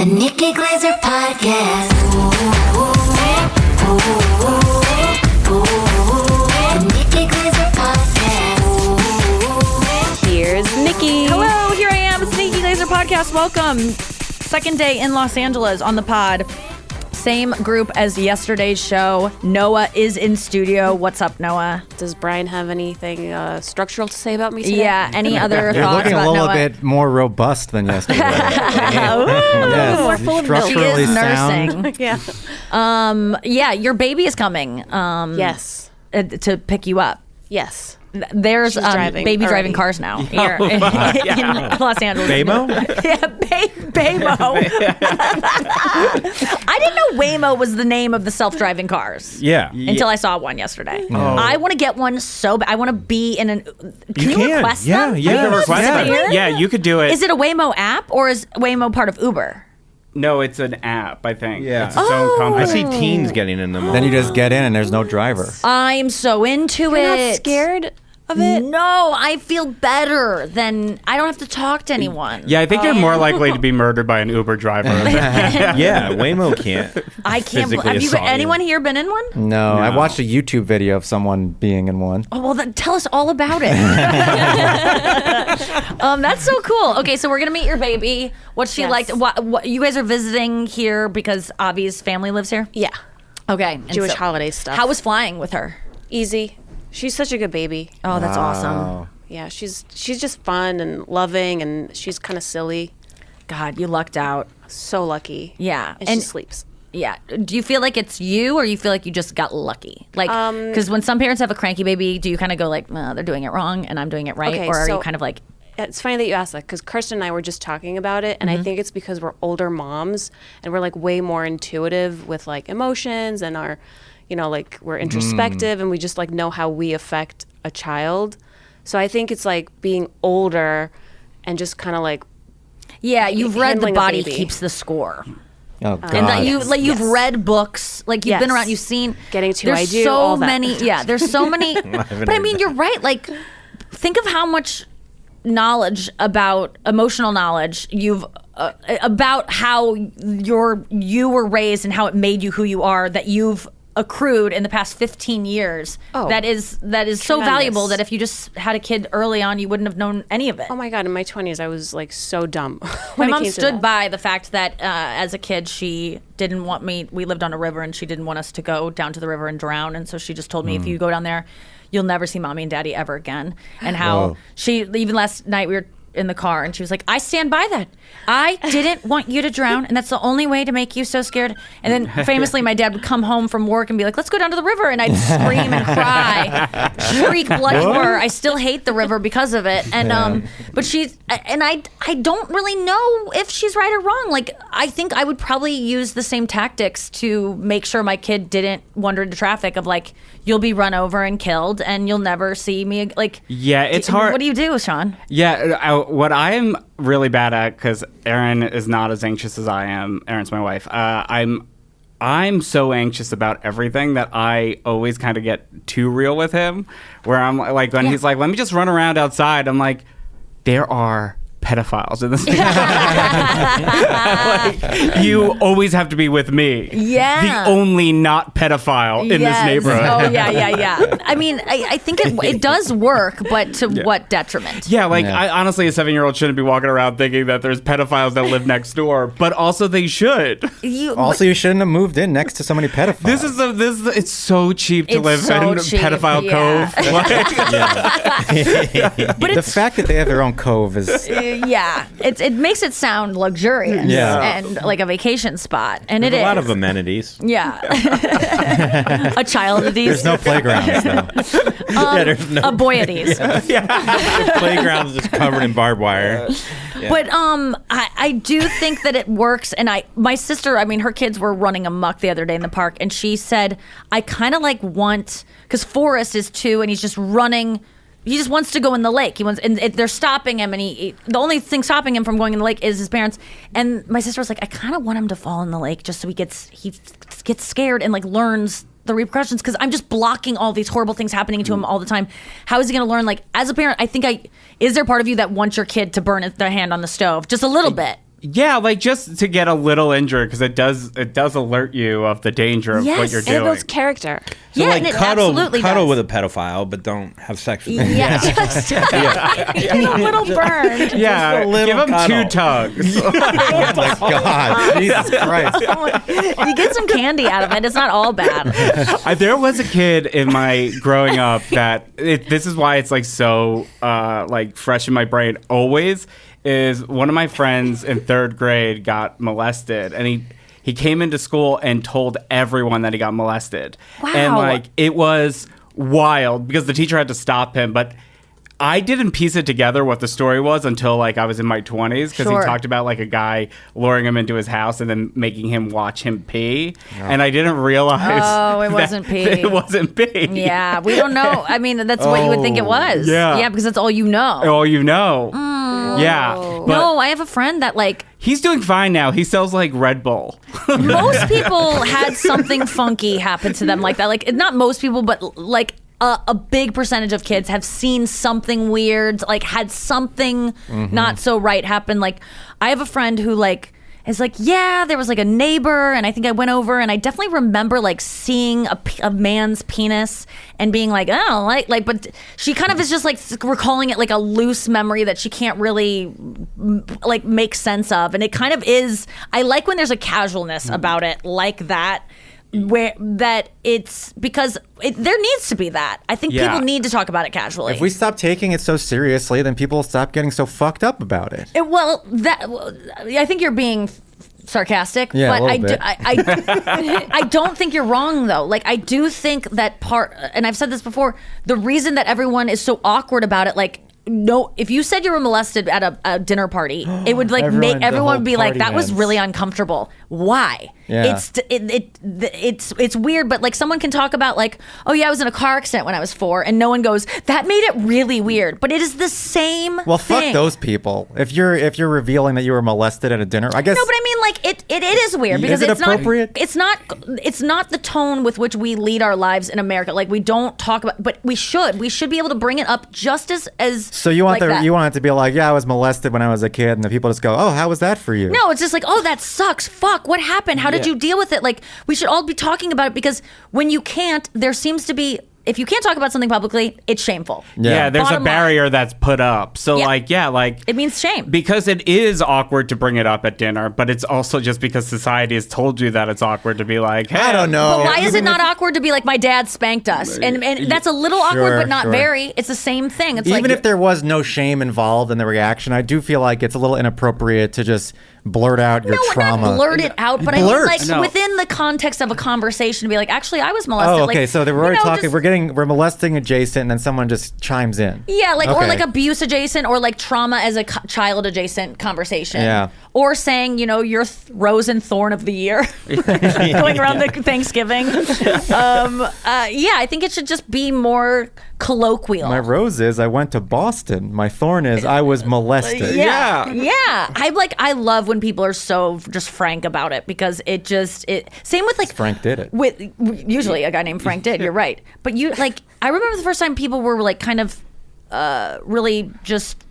The Nikki Glaser Podcast. The Nikki Glaser Podcast. Here's Nikki. Hello, here I am. It's the Nikki Glaser Podcast. Welcome. Second day in Los Angeles on the pod. Same group as yesterday's show. Noah is in studio. What's up, Noah? Does Brian have anything structural to say about me today? Yeah, any other You're thoughts looking about a little Noah? bit more robust than yesterday. Yes, more full of milk. She structurally is sound. nursing. Yeah. Yeah, your baby is coming. Yes. To pick you up. Yes. There's She's driving baby already. driving cars now here in Los Angeles. Waymo? Yeah, Waymo. I didn't know Waymo was the name of the self-driving cars. Yeah. Until I saw one yesterday. I want to get one so bad. I want to be in an. Can you request them? Yeah. Are you Request allowed to them. do it? Yeah, you could do it. Is it a Waymo app or is Waymo part of Uber? No, it's an app, I think. Yeah. It's its own company. I see teens getting in them. Then you just get in and there's no driver. I'm so into You're it. not scared of it? No, I feel better than I don't have to talk to anyone. Yeah, I think you're more likely to be murdered by an Uber driver. Yeah, Waymo can't. I can't. physically Have you? assault you. Anyone here been in one? No, I watched a YouTube video of someone being in one. Oh, well, then tell us all about it. That's so cool. Okay, so we're gonna meet your baby. What's she Yes. like? What you guys are visiting here because Avi's family lives here? Yeah. Okay, and Jewish so holiday stuff. How was flying with her? Easy. She's such a good baby. Oh, that's awesome. Wow. Yeah, she's just fun and loving, and she's kind of silly. God, you lucked out. So lucky. Yeah, And she sleeps. Yeah. Do you feel like it's you, or you feel like you just got lucky? Like, because when some parents have a cranky baby, do you kind of go like, they're doing it wrong and I'm doing it right, Okay, or are so- you kind of like, It's funny that you asked that because Kirsten and I were just talking about it, and I think it's because we're older moms and we're like way more intuitive with like emotions and our, like we're introspective and we just like know how we affect a child. So I think it's like being older and just kind of like yeah, you've read The handling a Body baby. Keeps the Score. Oh, God. And that you've Yes. read books, like you've been Yes. around, you've seen. Getting to there's I Do, so all that. many. Yeah, there's so many. But I mean, you're right. Like, think of how much knowledge about emotional knowledge you've about how you were raised and how it made you who you are that you've accrued in the past 15 years. Oh, that is so tremendous. valuable that if you just had a kid early on, you wouldn't have known any of it. oh my God, in my 20s I was like so dumb. My when it mom came to stood that. by the fact that as a kid, she didn't want me. We lived on a river, and she didn't want us to go down to the river and drown. And so she just told me, if you go down there, you'll never see mommy and daddy ever again. And how Whoa. she, even last night, we were in the car, and she was like, I stand by that. I didn't want you to drown, and that's the only way to make you so scared. And then famously, my dad would come home from work and be like, let's go down to the river. And I'd scream and cry, shriek bloody horror. I still hate the river because of it. And but she's, and I don't really know if she's right or wrong. Like, I think I would probably use the same tactics to make sure my kid didn't wander into traffic of like, you'll be run over and killed and you'll never see me. Like, Yeah, it's hard. What do you do, Sean? Yeah, what I am really bad at, because Erin is not as anxious as I am. Erin's my wife. I'm so anxious about everything that I always kind of get too real with him. Where I'm like, when he's like, "Let me just run around outside," I'm like, "There are pedophiles in this neighborhood. Like, you always have to be with me. Yeah. The only not pedophile in this neighborhood." Oh, yeah. I mean, I think it does work, but to what detriment? Yeah, like, Yeah. I honestly, a 7-year-old shouldn't be walking around thinking that there's pedophiles that live next door, but also they should. Also, you shouldn't have moved in next to so many pedophiles. It's so cheap to It's live so in cheap, pedophile yeah. cove. Like, But the fact that they have their own cove is yeah, it makes it sound luxurious Yeah. and like a vacation spot, and There's it is a lot of amenities. Yeah, a child of these, there's no playgrounds though. Yeah, there's no a boy of these. playgrounds just covered in barbed wire. Yeah. But I do think that it works, and my sister, I mean, her kids were running amok the other day in the park, and she said, I kind of like want, because Forrest is 2, and he's just running. He just wants to go in the lake. He wants, and they're stopping him, and the only thing stopping him from going in the lake is his parents. And my sister was like, I kind of want him to fall in the lake just so he gets scared and like learns the repercussions, because I'm just blocking all these horrible things happening to him all the time. How is he going to learn? Like, as a parent, I think is there part of you that wants your kid to burn their hand on the stove just a little bit? Yeah, like just to get a little injured because it does alert you of the danger of what Yes, you're and And it doing. builds character. So Yeah, like and it cuddle absolutely cuddle does. with a pedophile, but don't have sex with them. Yeah, just get a little burned. Yeah, Just a little give him cuddle. 2 tugs. Oh my God, Jesus Christ! You get some candy out of it. It's not all bad. There was a kid in my growing up that this is why it's like so like fresh in my brain always is one of my friends in 3rd grade got molested and he came into school and told everyone that he got molested. Wow. And like it was wild because the teacher had to stop him, but I didn't piece it together what the story was until like I was in my 20s because Sure. he talked about like a guy luring him into his house and then making him watch him pee. And I didn't realize Oh, it that wasn't pee. It wasn't pee. Yeah, we don't know. I mean, that's what you would think it was. Yeah. Yeah, because that's all you know. Oh, you know. Yeah. But No, I have a friend that like he's doing fine now. He sells like Red Bull. most people had something funky happen to them like that. Like not most people, but like a big percentage of kids have seen something weird, like had something not so right happen. Like I have a friend who like is like, yeah, there was like a neighbor and I think I went over and I definitely remember like seeing a man's penis and being like, oh, like, but she kind of is just like recalling it like a loose memory that she can't really like make sense of. And it kind of is, I like when there's a casualness about it like that. Where that it's because there needs to be that. I think Yeah. people need to talk about it casually. If we stop taking it so seriously, then people will stop getting so fucked up about it. I think you're being sarcastic, Yeah, a but little bit. I don't think you're wrong though. Like I do think that part, and I've said this before, the reason that everyone is so awkward about it, like. No, if you said you were molested at a dinner party, it would like Everyone- make the everyone whole be like, party "That was ends. really uncomfortable." Why? Yeah. It's weird, but like someone can talk about like, "Oh yeah, I was in a car accident when I was 4," and no one goes, "That made it really weird." But it is the same. Well, thing. fuck those people. If you're revealing that you were molested at a dinner, I guess. No, but I mean, like it is weird because Is it it's appropriate? not. It's not the tone with which we lead our lives in America. Like we don't talk about, but we should. We should be able to bring it up just as. So you want like that. you want it to be like, yeah, I was molested when I was a kid, and the people just go, oh, how was that for you? No, it's just like, oh, that sucks. Fuck, what happened? How did Yeah. you deal with it? Like, we should all be talking about it because when you can't, there seems to be. If you can't talk about something publicly, it's shameful. Yeah, there's Bottom a barrier that's put up. So Yeah. like It means shame. because it is awkward to bring it up at dinner, but it's also just because society has told you that it's awkward to be like, hey, I don't know. But why is it Even not awkward to be like, my dad spanked us? And that's a little awkward, Sure, but not sure. very. It's the same thing. It's Even like, if there was no shame involved in the reaction, I do feel like it's a little inappropriate to just blurt out your trauma. not blurt it out, but Blurt. I mean, like No. within the context of a conversation, to be like, actually, I was molested. Oh, okay. Like, So we're you already know, talking. just- We're molesting adjacent, and then someone just chimes in. Yeah, like or Okay. like abuse adjacent, or like trauma as a child adjacent conversation. Yeah. Or saying, you know, you're rose and thorn of the year, going around the Thanksgiving. Yeah, I think it should just be more colloquial. My rose is I went to Boston. My thorn is I was molested. Yeah. I love when people are so just frank about it because it same with like Frank did it. with usually a guy named Frank did. You're right, but you like I remember the first time people were like kind of really just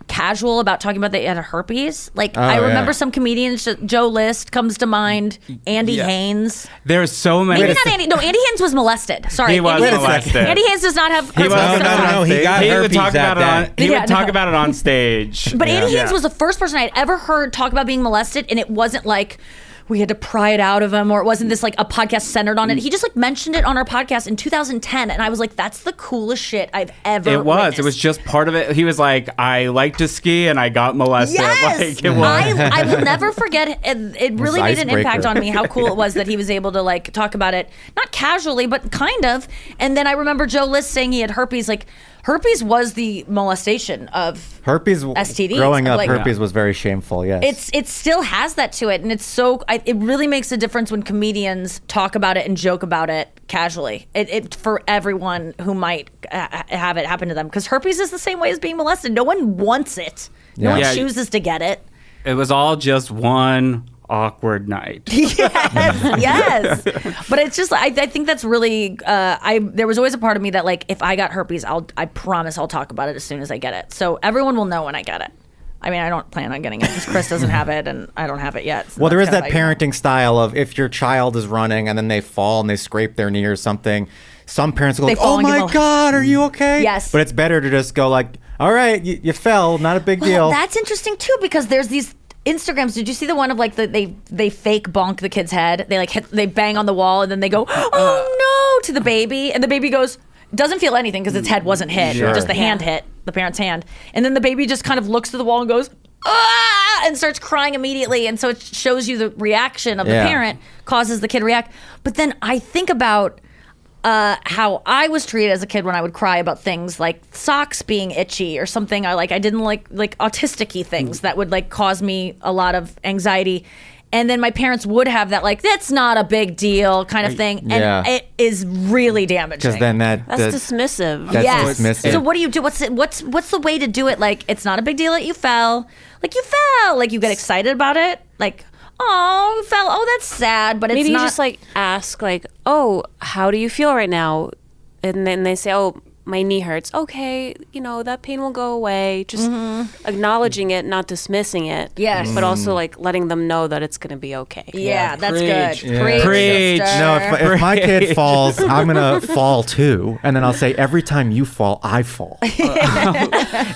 casual about talking about they had herpes. Like I remember some comedians, Joe List comes to mind, Andy Yeah. Haynes. there's so many. Maybe not Andy. No, Andy Haynes was molested. Sorry, He was Andy Haynes- molested. Andy Haynes does not have. He was No, he got he would herpes talk that about it on. day. He Yeah, would talk no. about it on stage. But Andy Yeah. Haynes was the first person I had ever heard talk about being molested, and it wasn't like we had to pry it out of him, or it wasn't this like a podcast centered on it. He just like mentioned it on our podcast in 2010, and I was like, "That's the coolest shit I've ever." It was. witnessed. It was just part of it. He was like, I like to ski and I got molested. Yes, Like, it was. I will never forget it. It really made an icebreaker. impact on me. How cool it was that he was able to like talk about it, not casually, but kind of. And then I remember Joe List saying he had herpes. Like herpes was the molestation of Herpes. STDs. Growing up, Like- herpes was very shameful. Yes. it still has that to it, and it's so it really makes a difference when comedians talk about it and joke about it casually. It for everyone who might have it happen to them, because herpes is the same way as being molested. No one wants it. No one Yeah. chooses to get it. It was all just one awkward night. Yes. But it's just I think that's really there was always a part of me that like if I got herpes, I promise I'll talk about it as soon as I get it, so everyone will know when I get it. I mean, I don't plan on getting it because Chris doesn't have it and I don't have it yet. So Well, there is that's that kinda how you know. parenting style of if your child is running and then they fall and they scrape their knee or something, some parents will go, They fall oh and give my a- God, are you okay? Yes. But it's better to just go like, all right, you fell, not a big deal. That's interesting too because there's these Instagrams. Did you see the one of like they fake bonk the kid's head? They like they bang on the wall and then they go, oh no, to the baby, and the baby doesn't feel anything because its head wasn't hit, Sure. just the hand hit, the parent's hand, and then the baby just kind of looks to the wall and goes, ah, and starts crying immediately, and so it shows you the reaction of the Yeah. parent causes the kid to react. But then I think about how I was treated as a kid when I would cry about things like socks being itchy or something. I didn't like autistic-y things that would like cause me a lot of anxiety. And then my parents would have that like, that's not a big deal kind of thing. And Yeah. it is really damaging. Because then That's that dismissive. That's Yes. dismissive. So what do you do? What's the way to do it? Like, it's not a big deal that you fell. Like, you fell. Like, you get excited about it. Like, oh, you fell. Oh, that's sad. But it's Maybe not. you just like ask like, oh, how do you feel right now? And then they say, oh, my knee hurts. Okay, that pain will go away. Just acknowledging it, not dismissing it. Yes. But also like letting them know that it's going to be okay. Yeah, that's Preach. good. Yeah. Preach. sister. No, if my kid falls, I'm going to fall too. And then I'll say, every time you fall, I fall.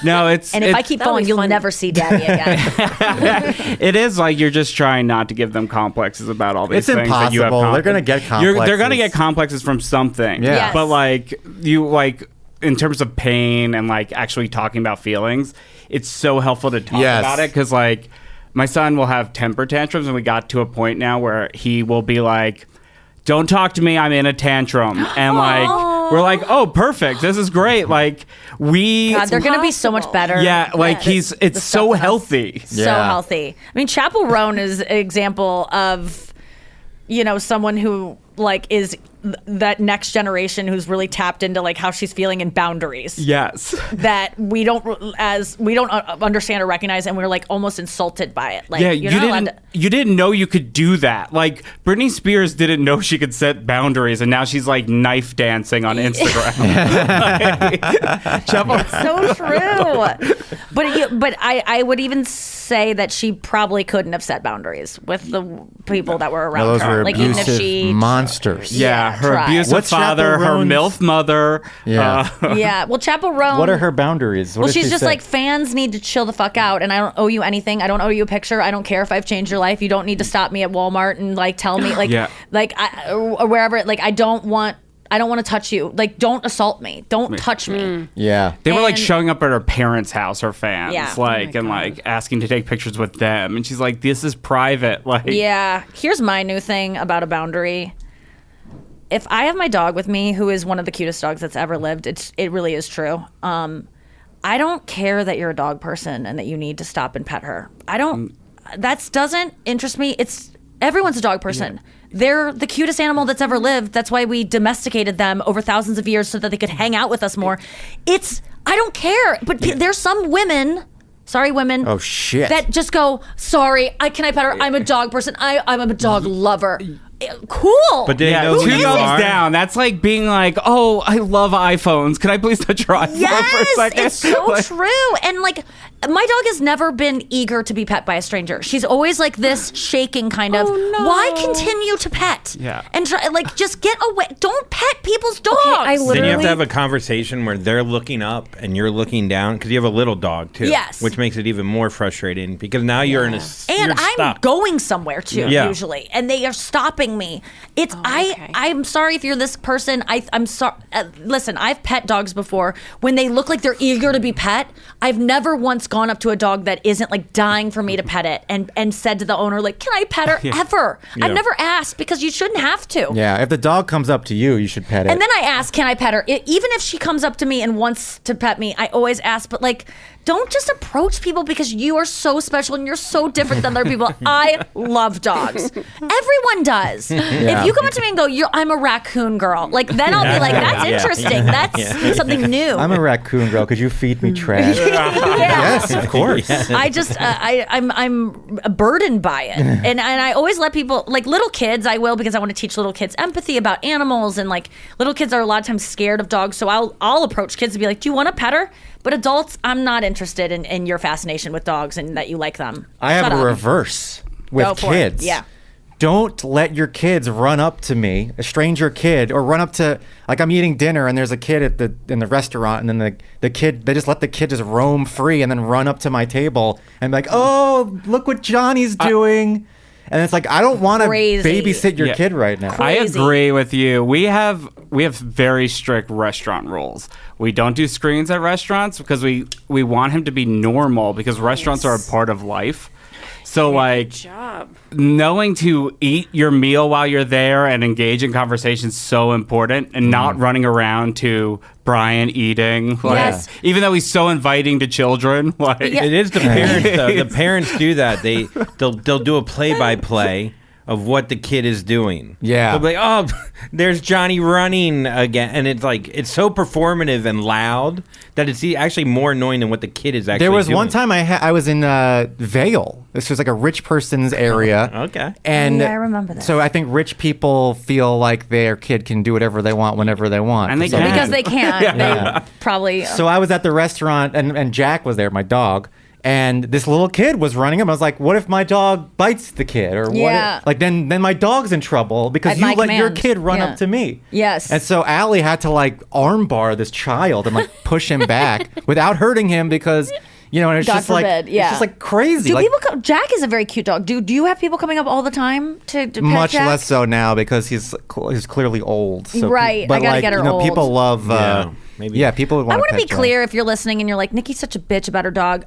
No, it's And if I keep That'll falling, be you'll funny. never see Daddy again. it is like you're just trying not to give them complexes about all these It's things that you have. impossible. They're gonna get They're gonna complexes. get complexes from something. Yeah. Yes. But like you like in terms of pain and like actually talking about feelings, it's so helpful to talk Yes. about it because like my son will have temper tantrums and we got to a point now where he will be like, don't talk to me, I'm in a tantrum. And like we're like, oh, perfect, this is great. Like God, they're going to be so much better. yeah, like The it's stuff so with us. healthy. So Yeah. healthy. I mean, Chappell Roan is an example of, someone who like is that next generation who's really tapped into like how she's feeling and boundaries Yes. that we don't understand or recognize, and we're like almost insulted by it. Like, Yeah, you're not allowed you didn't know you could do that. Like Britney Spears didn't know she could set boundaries, and now she's like knife dancing on Instagram. so true. But I would even say that she probably couldn't have set boundaries with the people that were around Those her. were Like even if abusive she monsters. Yeah, her tried. abusive What's father, Chappell her Roan's- MILF mother. Yeah. Yeah. Well, Chappell Roan. What are her boundaries? What Well, does she's she just say? like, fans need to chill the fuck out, and I don't owe you anything. I don't owe you a picture. I don't care if I've changed your life. You don't need to stop me at Walmart and like tell me like Yeah. or wherever. Like I don't want to touch you. Like don't assault me. Don't touch me. Yeah. They were like And- showing up at her parents' house, her fans, Yeah. like and like asking to take pictures with them, and she's like, "This is private." Like, Yeah. Here's my new thing about a boundary. If I have my dog with me, who is one of the cutest dogs that's ever lived, it really is true. I don't care that you're a dog person and that you need to stop and pet her. I don't. That doesn't interest me. It's everyone's a dog person. They're the cutest animal that's ever lived. That's why we domesticated them over thousands of years so that they could hang out with us more. I don't care. But there's some women. Sorry, women. Oh, shit. That just go, sorry, can I pet her? I'm a dog person. I'm a dog lover. Cool. But they Yeah, know who two you thumbs are. down. That's like being like, "Oh, I love iPhones. Can I please touch your iPhone for a Yes, second?" it's so Like- true. And like, my dog has never been eager to be pet by a stranger. She's always like this shaking kind of. Oh, no. Why continue to pet? Yeah. And try, like, just get away. Don't pet people's dogs. I Then literally you have to have a conversation where they're looking up and you're looking down because you have a little dog too. Yes. Which makes it even more frustrating because now you're in a and you're I'm stuck. going somewhere too, Yeah. usually, and they are stopping me. It's okay. I'm sorry if you're this person. I'm sorry. Listen, I've pet dogs before when they look like they're eager to be pet. I've never once gone up to a dog that isn't like dying for me to pet it and said to the owner like, "Can I pet her?" Ever. I've never asked because you shouldn't have to. Yeah. If the dog comes up to you, you should pet it. And then I ask, "Can I pet her?" Even if she comes up to me and wants to pet me, I always ask. But like, don't just approach people because you are so special and you're so different than other people. I love dogs. Everyone does. If you come up to me and go, "I'm a raccoon girl," like then I'll be like, "That's Yeah. interesting. That's something new." I'm a raccoon girl. Could you feed me trash? Yes, of course. I just I'm burdened by it, and I always let people, like little kids, I will, because I want to teach little kids empathy about animals, and like little kids are a lot of times scared of dogs, so I'll approach kids and be like, "Do you want to pet her?" But adults, I'm not interested in your fascination with dogs and that you like them. I have Shut a up. reverse with Go for it. kids. Yeah. Don't let your kids run up to me, a stranger kid, or run up to, like, I'm eating dinner and there's a kid in the restaurant, and then the kid, they just let the kid just roam free and then run up to my table and be like, oh, look what Johnny's doing. And it's like, I don't want to Crazy. babysit your Yeah. kid right now. I Crazy. agree with you. We have very strict restaurant rules. We don't do screens at restaurants because we want him to be normal, because restaurants are a part of life. So like, Job. knowing to eat your meal while you're there and engage in conversation is so important, and not running around to Brian eating. Like, Yes. Even though he's so inviting to children. Like, Yeah. It is the parents though. The parents do that. They'll do a play-by-play of what the kid is doing. Yeah. They'll be like, oh, there's Johnny running again. And it's like, it's so performative and loud that it's actually more annoying than what the kid is actually There was doing. one time I was in Vale. This was like a rich person's area. Okay. And Yeah, I remember that. So I think rich people feel like their kid can do whatever they want whenever they want. And they So- can. Because they can't. Yeah. They probably. So I was at the restaurant and Jack was there, my dog. And this little kid was running him. I was like, what if my dog bites the kid? Or what Yeah. if, like then my dog's in trouble because At you my let your command. kid run Yeah. up to me. Yes. And so Allie had to like armbar this child and like push him back without hurting him because, you know, and it's God just forbid, like yeah. it's just like crazy. Do like, people come? Jack is a very cute dog. Do you have people coming up all the time to pet much Jack? less so now because he's clearly old. So Right, But I gotta like, get her you know, old. people love. Yeah, maybe. Yeah, people want. I want to be clear if you're listening and you're like, Nikki's such a bitch about her dog.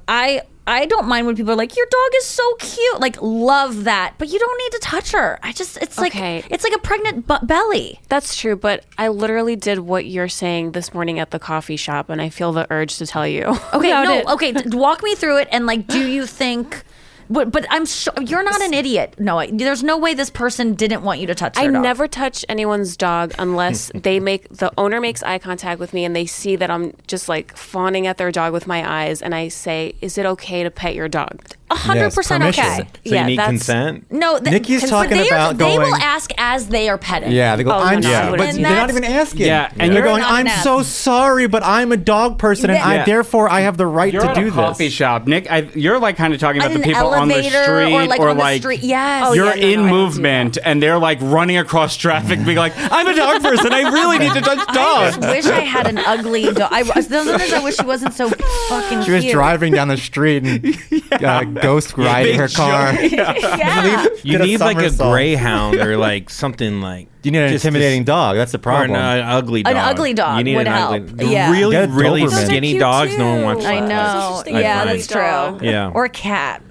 I don't mind when people are like, your dog is so cute. Like, love that. But you don't need to touch her. It's like Okay. it's like a pregnant belly. That's true, but I literally did what you're saying this morning at the coffee shop, and I feel the urge to tell you. Okay, about no, it. okay. Walk me through it, and like, do you think? But I'm sure you're not an idiot. No, there's no way this person didn't want you to touch their I dog. never touch anyone's dog unless the owner makes eye contact with me and they see that I'm just like fawning at their dog with my eyes, and I say, "Is it okay to pet your dog?" 100% okay. So you need that's- consent? No, Nikki's but talking about they will going- ask as they are petting. Yeah, they go. Oh, no, I'm no, I sorry, wouldn't but do they're not that. even asking. Yeah, and they're you're going. not I'm an so ass." sorry, but I'm a dog person, and Yeah. therefore I have the right You're to at do a coffee this. shop, Nick. You're like kind of talking about At the an people on the elevator street, or like on the street. Yes. Oh, you're yeah, no, in I don't do movement, and they're like running across traffic, being like, "I'm a dog person. I really need to touch I dogs." just wish I had an ugly dog. Sometimes I wish she wasn't so fucking She was cute. driving down the street and ghost riding big her car. Yeah. You Did a need like a somersault. greyhound or like something like. You need an just intimidating dog. That's the Or problem. an ugly dog. An ugly dog You need would an help. ugly. Yeah. Really, Get a really Doberman. Those are skinny cute, dogs. No one too. wants. I that. know. just a Yeah, good that's true. dog. Yeah. Or a cat.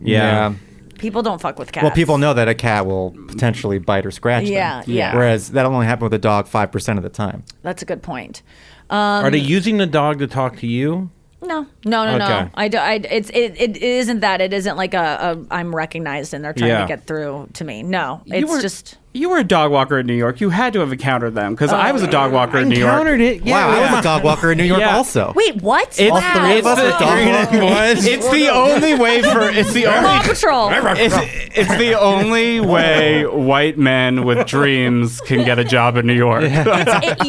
Yeah. People don't fuck with cats. Well, people know that a cat will potentially bite or scratch Yeah, them. yeah. Whereas that'll only happen with a dog 5% of the time. That's a good point. Are they using the dog to talk to you? No. Okay. It isn't that. It isn't like a I'm recognized and they're trying Yeah. to get through to me. No, it's were- just. You were a dog walker in New York. You had to have encountered them because I was a dog walker in New York. Encountered it. Wow, I was a dog walker in New York Yeah. also. Wait, what? It's- All three of us Wow. are dog walkers. It's the only way for. It's the Paw only. Patrol. It's the only way white men with dreams can get a job in New York. You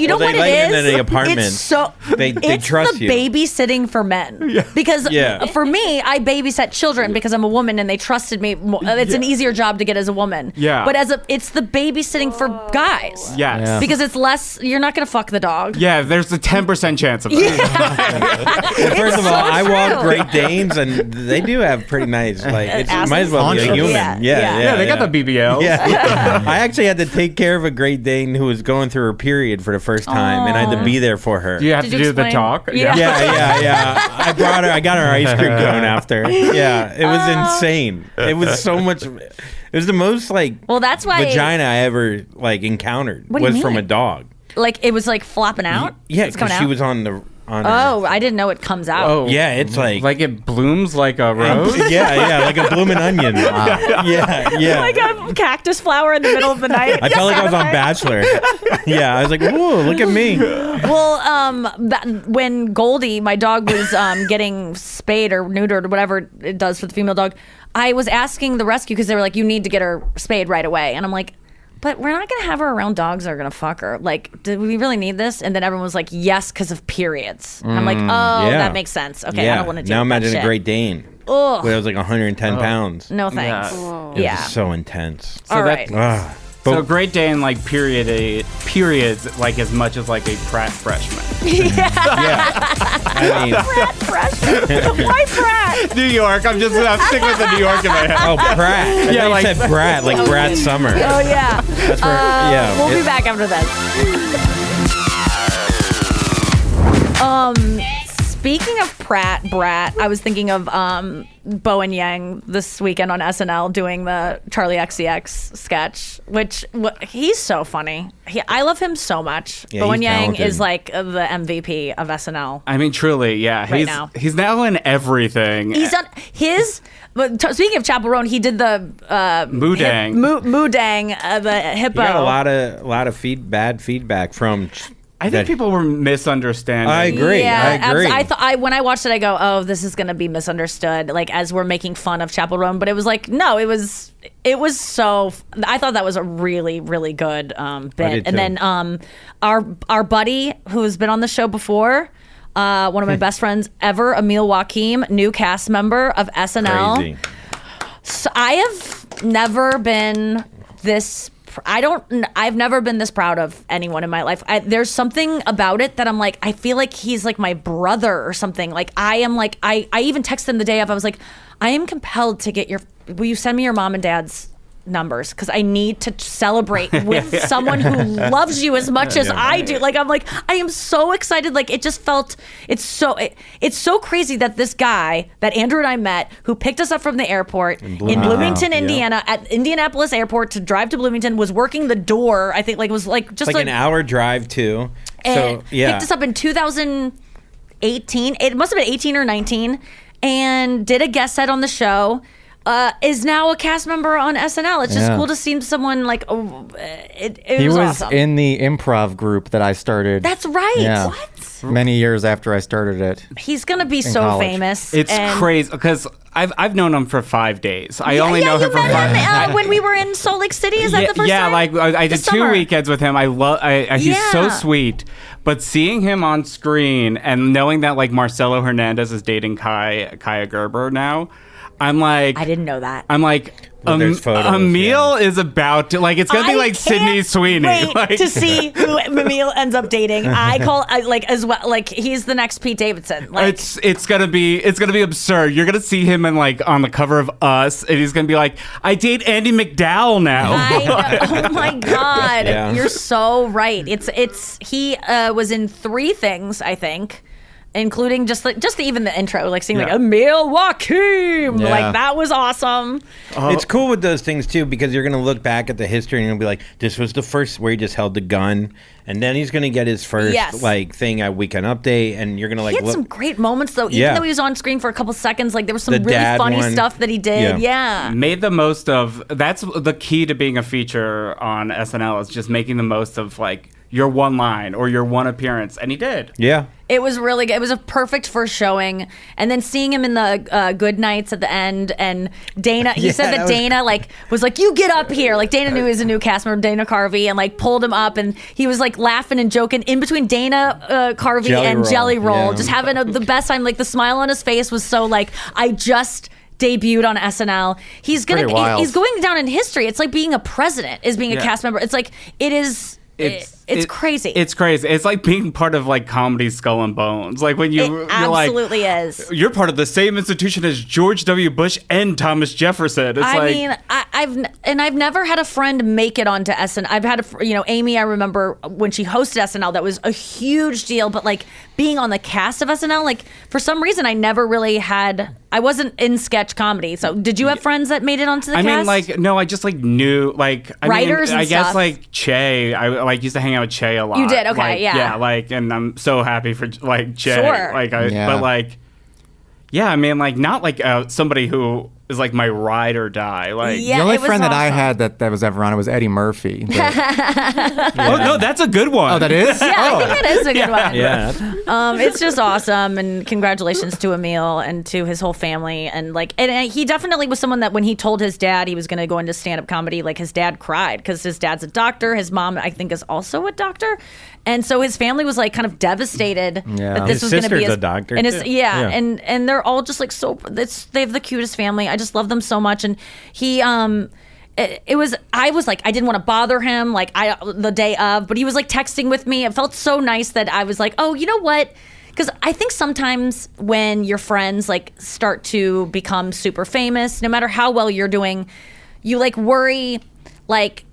know Well, what they let it you is? into the apartment. It's so They it's trust the you. babysitting for men. Because Yeah. for me, I babysat children because I'm a woman and they trusted me. It's an easier job to get as a woman. Yeah. But it's the babysitting for guys. Yes. Yeah. Because it's less. You're not gonna fuck the dog. Yeah, there's a 10% chance of that. First of all, so I true. walk Great Danes, and they do have pretty nice. Like, it Asses? might as well be a Haunches. human. Yeah, Yeah, yeah. Yeah, they got the BBL. Yeah. I actually had to take care of a Great Dane who was going through her period for the first time, and I had to be there for her. Do you have Did to you do the explain? talk? Yeah. Yeah. I brought her. I got her ice cream cone after. Yeah, it was insane. It was so much. It was the most like Well, that's why. vagina I ever like encountered What do you was from mean? a dog. Like it was like flopping out. Yeah, It's coming because she out? was on the. On her. Oh, I didn't know it comes out. Oh, Yeah, it's like it blooms like a rose. yeah, like a blooming onion. Yeah. Like a cactus flower in the middle of the night. I felt like I was on Bachelor. Yeah, I was like, "Whoa, look at me!" Well, when Goldie, my dog, was getting spayed or neutered or whatever it does for the female dog, I was asking the rescue because they were like, "You need to get her spayed right away," and I'm like, but we're not going to have her around dogs that are going to fuck her. Like, do we really need this? And then everyone was like, yes, because of periods. I'm like, oh, that makes sense. Okay, I don't want to do Now that imagine shit. a Great Dane. Ugh. When it was like 110 pounds. No thanks. It was Yeah. just so intense. All right. So Great Dane like periods like as much as like a Pratt freshman. I mean, Why Pratt? New York. I'm sticking with the New York in my head. oh, Pratt. Yeah, You like- said Brat, like Brat Summer. Oh, yeah. That's where, We'll be back after this. Speaking of Brat, I was thinking of Bo and Yang this weekend on SNL doing the Charlie XCX sketch, which he's so funny. I love him so much. Yeah, Bo and he's Yang talented. is like the MVP of SNL. I mean, truly, yeah. Now. He's now in everything. He's done his. But speaking of Chappell Roan, he did the Moodang. Moodang, the hippo. He got a lot of bad feedback from. I think people were misunderstanding. I agree. Yeah, I agree. I thought when I watched it, I go, "Oh, this is going to be misunderstood." Like as we're making fun of Chappell Roan, but it was like, no, it was so. I thought that was a really, really good bit. did And too. then our buddy who's been on the show before, one of my best friends ever, Emil Wakim, new cast member of SNL. Crazy. So I have never been this. I've never been this proud of anyone in my life. There's something about it that I'm like, I feel like he's like my brother or something. Like I am like, I even texted him the day of. I was like, I am compelled to get will you send me your mom and dad's numbers? Because I need to celebrate with someone who loves you as much as I do. Like I'm like, I am so excited. Like it just felt, it's so crazy that this guy that Andrew and I met, who picked us up from the airport in Bloomington, Indiana, at Indianapolis airport to drive to Bloomington, was working the door. I think like was like just like an hour drive too. and So yeah, picked us up in 2018. It must have been 18 or 19, and did a guest set on the show. Is now a cast member on SNL. It's just cool to see someone like. It was awesome. in the improv group that I started. That's right. Yeah. What? Many years after I started it. He's gonna be so college. famous. It's and- crazy because I've known him for 5 days. I only yeah, know you him for met 5 him when we were in Salt Lake City. Is that the first time? like I did This 2 summer. weekends with him. He's so Yeah. sweet. But seeing him on screen and knowing that like Marcelo Hernandez is dating Kaya Gerber now, I'm like, I didn't know that. I'm like, Well, there's photos, Emil is about to like it's gonna be I like Sydney can't Sweeney. Wait like, to see who Emil ends up dating. Like as well. Like he's the next Pete Davidson. Like it's gonna be absurd. You're gonna see him in like on the cover of Us, and he's gonna be like, I date Andy McDowell now. oh my god, Yeah. you're so right. He was in 3 things, I think, including just even the intro, like seeing like Yeah. Emil Wakim, Yeah. like that was awesome. It's cool with those things too because you're gonna look back at the history and you'll be like, this was the first where he just held the gun, and then he's gonna get his first Yes. like thing at Weekend Update, and you're gonna like He had look. some great moments though, even Yeah. though he was on screen for a couple seconds. Like there was some The really dad funny one. stuff that he did. Yeah. Made the most of that's the key to being a feature on SNL is just making the most of like your one line or your one appearance, and he did. Yeah. It was really good. It was a perfect first showing. And then seeing him in the Good Nights at the end, and Dana, he said that that was- Dana was like, you get up here. Like Dana knew he was a new cast member, Dana Carvey, and like pulled him up, and he was like laughing and joking in between Dana Carvey Jelly and Roll. Jelly Roll, Yeah. just having the best time. Like the smile on his face was so like, I just debuted on SNL. He's Pretty wild. he's going down in history. It's like being a president is being a Yeah. cast member. It's like it is. It's crazy. It's crazy. It's like being part of like comedy Skull and Bones. Like when you're It like, absolutely is. you're part of the same institution as George W. Bush and Thomas Jefferson. It's I mean, I've never had a friend make it onto SNL. I've had Amy. I remember when she hosted SNL, that was a huge deal. But like being on the cast of SNL, like for some reason, I never really had. I wasn't in sketch comedy. So did you have friends that made it onto the I cast? mean, like, no, I just like knew, like, Writers and I guess stuff. like Che. I like used to hang out with Che a lot. You did? Okay, Like, yeah. Yeah, like, and I'm so happy for like Che. Sure. Like, Yeah. but like, yeah, I mean, like, not like somebody who is like my ride or die. Like, Yeah, the only it was friend that I awesome. had that was ever on it was Eddie Murphy. oh no, that's a good one. Oh, that is? Yeah, I think that is a good one. Yeah. It's just awesome, and congratulations to Emil and to his whole family. And like, and he definitely was someone that when he told his dad he was going to go into stand-up comedy, like his dad cried because his dad's a doctor. His mom, I think, is also a doctor, and so his family was like kind of devastated that this His was going to be sister's a doctor, And his, too. yeah, Yeah. and they're all just like so. They have the cutest family. I just love them so much, and he it was I was like I didn't want to bother him like the day of, but he was like texting with me. It felt so nice that I was like, oh, you know what? Because I think sometimes when your friends like start to become super famous, no matter how well you're doing, you like worry like.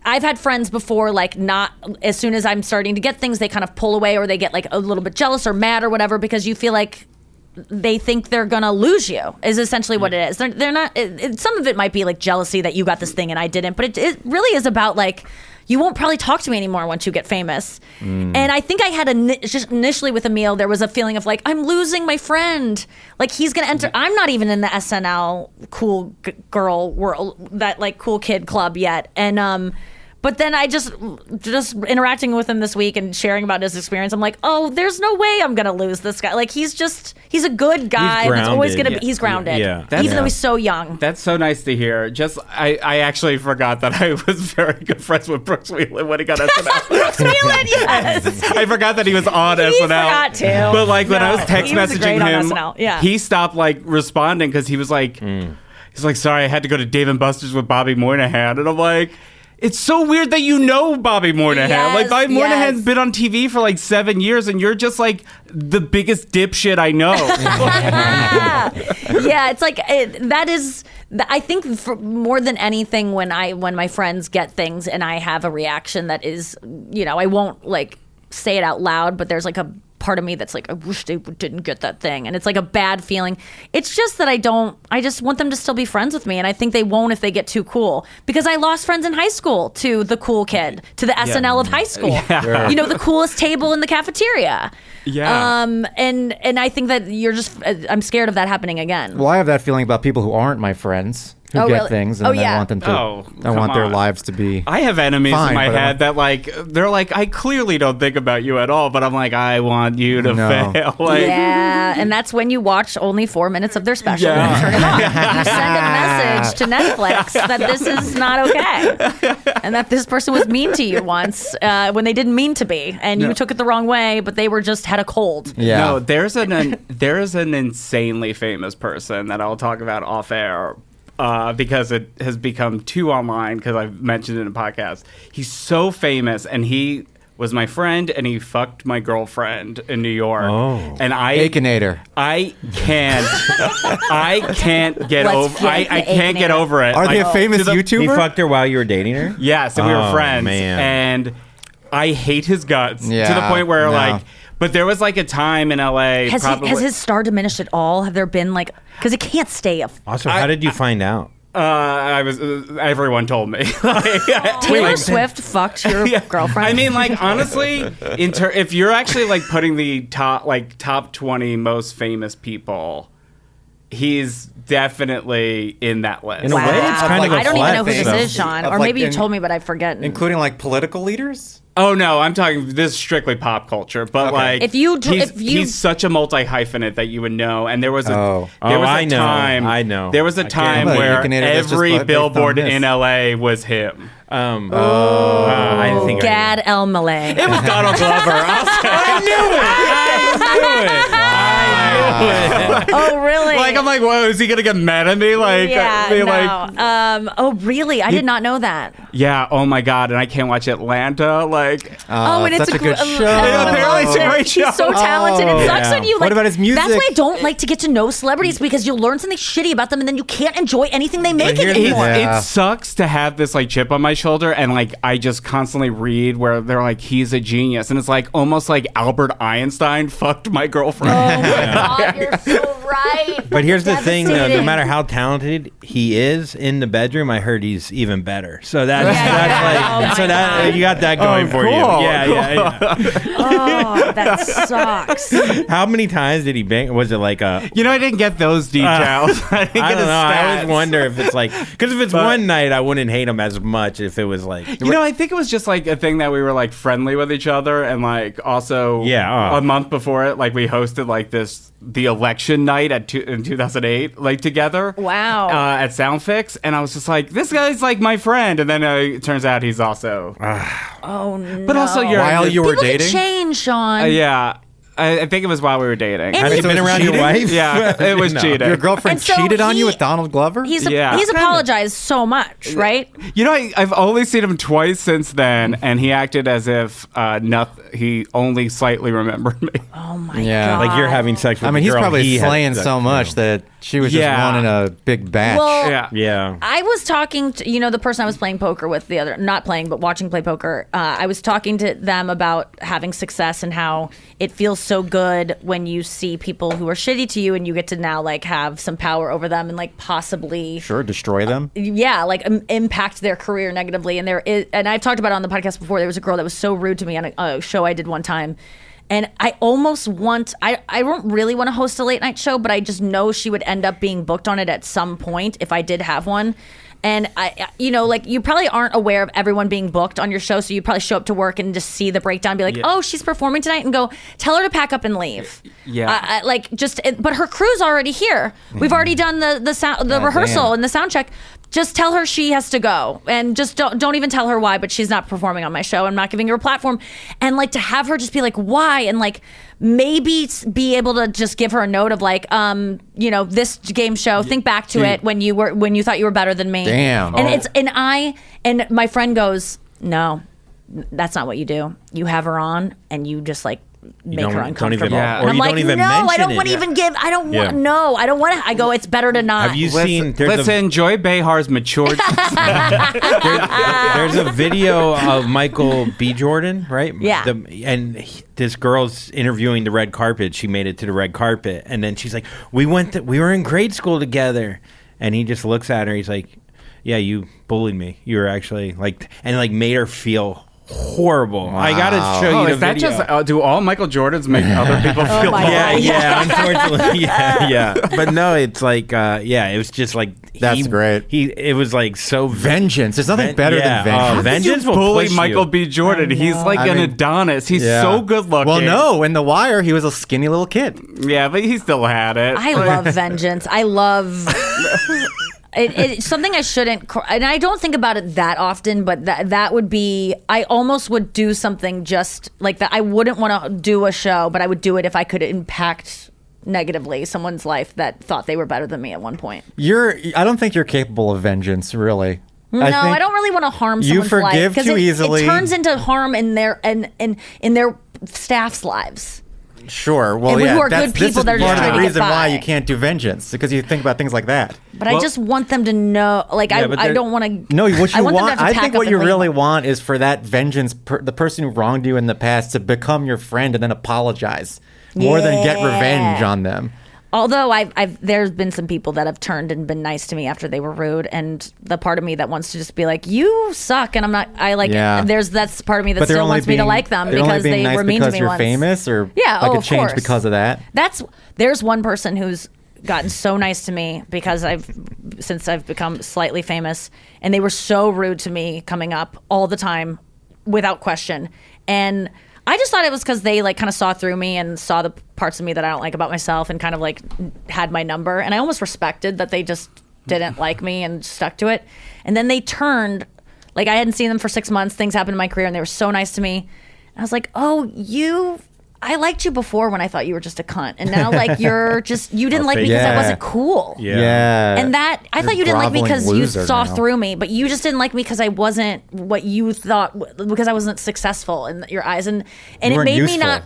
I've had friends before, like not as soon as I'm starting to get things, they kind of pull away or they get like a little bit jealous or mad or whatever because you feel like they think they're gonna lose you is essentially what it is. They're not. Some of it might be like jealousy that you got this thing and I didn't, but it really is about like you won't probably talk to me anymore once you get famous. And I think I had just initially with Emil, there was a feeling of like I'm losing my friend. Like he's gonna enter. I'm not even in the SNL cool girl world, that like cool kid club yet, and But then I just interacting with him this week and sharing about his experience, I'm like, oh, there's no way I'm gonna lose this guy. Like he's a good guy. He's That's always grounded. gonna be. He's grounded. Yeah. Even though he's so young. That's so nice to hear. I actually forgot that I was very good friends with Brooks Wheelan when he got SNL. Brooks Wheelan, yes. I forgot that he was on SNL. forgot too. But like when I was No, text he was messaging great on him, SNL. Yeah. he stopped like responding because he was like, he's like, sorry, I had to go to Dave and Buster's with Bobby Moynihan, and I'm like. It's so weird that you know Bobby Moynihan. Yes, like Bobby Moynihan's yes. been on TV for like 7 years, and you're just like the biggest dipshit I know. Yeah, it's like that is. I think for more than anything, when my friends get things and I have a reaction that is, I won't like say it out loud, but there's like a part of me that's like, I wish they didn't get that thing, and it's like a bad feeling. It's just that I just want them to still be friends with me, and I think they won't if they get too cool, because I lost friends in high school to the cool kid, to the SNL of high school. The coolest table in the cafeteria. And I think that I'm scared of that happening again. Well, I have that feeling about people who aren't my friends, who get really? things, and Oh, then yeah. I want them to. Oh, I come want their on. lives to be. I have enemies Fine, in my but I head want- that like they're like I clearly don't think about you at all, but I'm like I want you to No. fail. Like, Yeah, and that's when you watch only 4 minutes of their special Yeah. and turn it off. You send a message to Netflix that this is not okay, and that this person was mean to you once when they didn't mean to be, and you took it the wrong way, but they were just had a cold. Yeah. No, there is an insanely famous person that I'll talk about off air. Because it has become too online because I've mentioned it in a podcast. He's so famous, and he was my friend, and he fucked my girlfriend in New York. Oh. And Baconator. I can't get Let's over. get I the can't get Baconator. over it. Are they a Like, famous to the- YouTuber? He fucked her while you were dating her? Yes, and we were Oh, friends. man. And I hate his guts to the Yeah, point where no. like. But there was like a time in LA. Has his star diminished at all? Have there been like, because it can't stay a. Also, how did you find out? I was. Everyone told me. Taylor Swift fucked your girlfriend. I mean, like honestly, if you're actually like putting the top 20 most famous people, he's definitely in that list. In a way, it's kind of a I don't even know who flex, this though. is, Sean. Of, Or like, maybe you in- told me, but I forget. Including like political leaders? Oh no, I'm talking this is strictly pop culture, but Okay. like If you- he's such a multi hyphenate that you would know. And there was a Oh. there was Oh, a I know. time I know. there was a I can't time believe where you can edit this just every based on billboard this. in LA was him. I think Gad Elmaleh. It was Donald Glover. I'll say. I knew it. Oh, really? Like I'm like, whoa, is he gonna get mad at me? Like, yeah, be no. like, Oh, really? I did not know that. yeah. Oh my god, and I can't watch Atlanta. Like, Oh, and it's such a gr- good show. Yeah, apparently it's a great show. He's so talented. It sucks yeah. when you like. What about his music? That's why I don't like to get to know celebrities, because you'll learn something shitty about them, and then you can't enjoy anything they make here's the anymore. thing. Yeah. It sucks to have this like chip on my shoulder, and like I just constantly read where they're like, he's a genius, and it's like almost like Albert Einstein fucked my girlfriend. Oh my god, you're so right. But here's the thing, though. No Devastating. matter how talented he is in the bedroom, I heard he's even better. So that's Yeah. like, Oh so my that God. you got that going for you. cool, Yeah. Oh, that sucks. How many times did he bang? Was it like a? You know, I didn't get those details. I didn't I get don't his know. I always stats. wonder if it's like, because if it's one night, I wouldn't hate him as much if it was like. You know, I think it was just like a thing that we were like friendly with each other, and like also a month before it, like we hosted like the election night in 2008, like together. Wow. At Soundfix, and I was just like, this guy's like my friend, and then it turns out he's also. Oh no. But also, you're While you were People can dating? change, Sean. yeah. I think it was while we were dating. And Have you So been it's around your cheating? wife? Yeah, it was No. cheating. Your girlfriend And so cheated on you he- with Donald Glover? He's Yeah. he's apologized so much, right? You know, I've only seen him twice since then, and he acted as if he only slightly remembered me. Oh my Yeah. god. Like you're having sex with I mean, a he's girl probably he had slaying sex so with. much that she was just Yeah. wanting a big batch. Well, Yeah. Yeah. I was talking to, the person I was playing poker with the other, not playing, but watching play poker. I was talking to them about having success and how it feels so good when you see people who are shitty to you and you get to now like have some power over them and like possibly, Sure, destroy them. yeah, like impact their career negatively. And and I've talked about it on the podcast before. There was a girl that was so rude to me on a show I did one time. And I almost I don't really want to host a late night show, but I just know she would end up being booked on it at some point if I did have one. And like you probably aren't aware of everyone being booked on your show, so you probably show up to work and just see the breakdown, and be like, "Oh, she's performing tonight," and go, "Tell her to pack up and leave." Yeah. But her crew's already here. We've already done the sound, the rehearsal damn. and the sound check. Just tell her she has to go, and just don't even tell her why. But she's not performing on my show. I'm not giving her a platform, and like to have her just be like, "Why?" and like maybe be able to just give her a note of like, this game show. Think back to it when you thought you were better than me. Damn. And and my friend goes, "No, that's not what you do. You have her on, and you just like." Make her uncomfortable. Yeah. And Or I'm you like, don't even no, I mention don't it. want to even give. I don't Yeah. want. No, I don't want to. I go. It's better to not. Have you Listen, seen? listen, Joy Behar's matured. There's a video of Michael B. Jordan, right? Yeah. This girl's interviewing the red carpet. She made it to the red carpet, and then she's like, "We were in grade school together," and he just looks at her. He's like, "Yeah, you bullied me. You were actually like," and like made her feel horrible. I gotta show you the is that video. just do all Michael Jordans make other people feel my horrible? Yeah, unfortunately, yeah. But no, it's like, it was just like That's great. It was like so Vengeance. There's nothing better yeah. than vengeance. Vengeance will Bully push Michael you. B. Jordan. He's like I an mean, Adonis. He's Yeah. so good looking. Well, no, in The Wire, he was a skinny little kid. Yeah, but he still had it. I love vengeance. I love. It's something I shouldn't, and I don't think about it that often. But that would be. I almost would do something just like that. I wouldn't want to do a show, but I would do it if I could impact negatively someone's life that thought they were better than me at one point. I don't think you're capable of vengeance, really. No, think I don't really want to harm you someone's life forgive too easily. It turns into harm in their in their staff's lives. Sure. Well, And yeah. who are That's, good this people is that are just part of trying the to get reason why by. you can't do vengeance, because you think about things like that. But I just want them to know, like Yeah, but I there- don't want to. No, what you I want, them to have to I pack think up what and you leave. really want is for that vengeance, the person who wronged you in the past, to become your friend and then apologize more than get revenge on them. Although there's been some people that have turned and been nice to me after they were rude, and the part of me that wants to just be like, you suck, and I'm not. I like. Yeah. That's part of me that But they're still only wants me to being- like them they're only because being they nice were mean because to me you're once. famous, or Yeah, like oh, it of changed course. because of that. There's one person who's gotten so nice to me because since I've become slightly famous, and they were so rude to me coming up all the time without question. And I just thought it was because they like kind of saw through me and saw the parts of me that I don't like about myself and kind of like had my number. And I almost respected that they just didn't like me and stuck to it. And then they turned, like I hadn't seen them for 6 months. Things happened in my career and they were so nice to me. And I was like, oh, I liked you before when I thought you were just a cunt. And now like you didn't like me because I Yeah. wasn't cool. Yeah. And that I thought you didn't like me groveling because you loser saw now. through me, but you just didn't like me because I wasn't what you thought, because I wasn't successful in your eyes, and it weren't made me useful. not.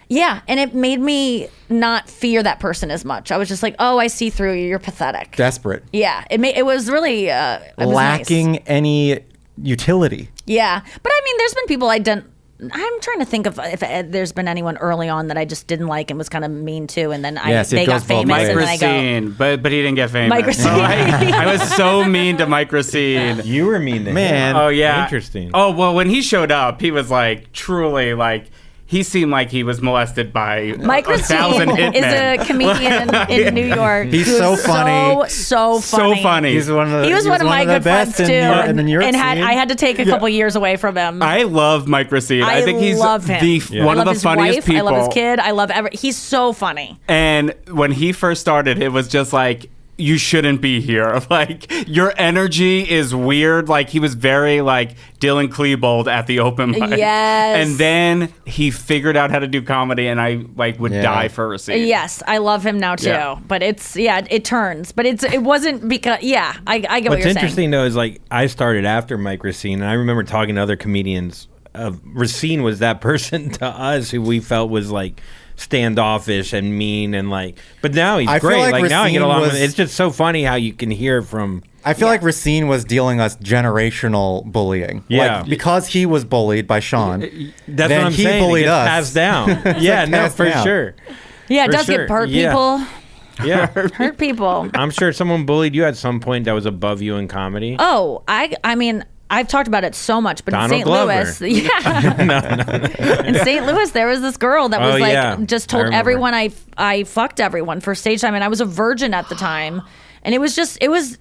Yeah, and it made me not fear that person as much. I was just like, oh, I see through you. You're pathetic. Desperate. Yeah, it was really it was nice. Lacking any utility. Yeah, but I mean, there's been people I didn't I'm trying to think of if there's been anyone early on that I just didn't like and was kind of mean to, and then Yes, it they got goes both famous, ways. and then I go, Racine, but he didn't get famous. Mike Racine. So I was so mean to Mike Racine. You were mean to Man. him. Oh yeah, Interesting. Oh well, when he showed up, he was like truly like. He seemed like he was molested by Mike 1,000 Racine is a hitmen. comedian in New York. He's who's so funny. So So funny. funny. He's one of the, He was one of my the good best friends too, in the New York and scene. I had to take a couple years away from him. I love Mike Racine. I think he's love him. one I of love the his funniest wife. people. I love his kid. I love he's so funny. And when he first started, it was just like, you shouldn't be here. Like, your energy is weird. Like, he was very, like, Dylan Klebold at the open mic. Yes. And then he figured out how to do comedy, and I, like, would die for Racine. Yes, I love him now too. Yeah. But it turns. But it wasn't because I get what What's you're saying. interesting though is like I started after Mike Racine, and I remember talking to other comedians. Racine was that person to us who we felt was like standoffish and mean and like. But now he's I feel great. like Like now I get Racine along with was- it. It's just so funny how you can hear from. I feel like Racine was dealing us generational bullying. Yeah. Like, because he was bullied by Sean. That's then what I'm he saying. bullied it gets us. passed down. Yeah, no, passed for down. sure. Yeah, it For does sure. get hurt Yeah. people. Yeah. Hurt people. I'm sure someone bullied you at some point that was above you in comedy. Oh, I mean, I've talked about it so much, but Donald in St. Glover. Louis, in St. Louis, there was this girl that was Oh, like yeah. just I told remember. everyone I fucked everyone for stage time, and I was a virgin at the time, and it was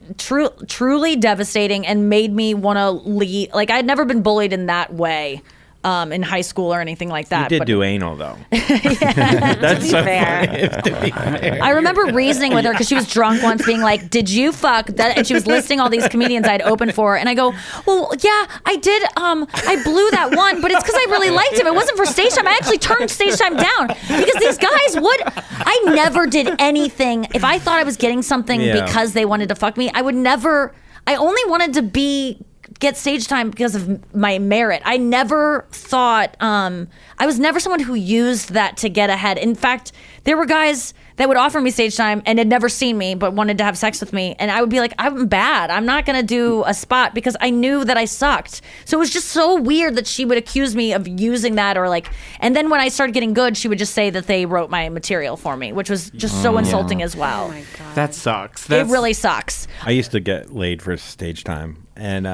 truly devastating and made me want to leave. Like I'd never been bullied in that way. In high school or anything like that. You did but do anal though. to be fair. To be fair. I remember reasoning with her because she was drunk once, being like, "Did you fuck that?" And she was listing all these comedians I'd opened for, and I go, "Well, yeah, I did. I blew that one, but it's because I really liked him. It wasn't for stage time. I actually turned stage time down because these guys would. I never did anything. If I thought I was getting something Yeah. because they wanted to fuck me, I would never. I only wanted to get stage time because of my merit. I never thought I was never someone who used that to get ahead. In fact, there were guys that would offer me stage time and had never seen me but wanted to have sex with me, and I would be like, I'm bad. I'm not going to do a spot because I knew that I sucked. So it was just so weird that she would accuse me of using that or like, and then when I started getting good, she would just say that they wrote my material for me, which was just so insulting as well. Oh my God. That sucks. It really sucks. I used to get laid for stage time, and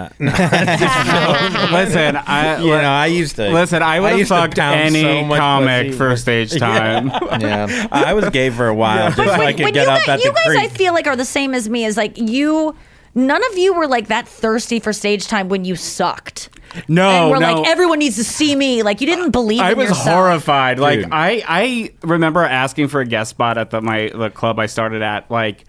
Listen, I used to. Listen, I would have used to fucked pound any so much comic pussy. for stage time. Yeah. I was gay for a while, just so I could When get you up guys, at you the guys, I creek. feel like are the same as me. Is like you. None of you were like that thirsty for stage time when you sucked. No, and we're no. like, everyone needs to see me. Like you didn't believe I in was yourself. horrified. Like Dude. I remember asking for a guest spot at the club I started at. Like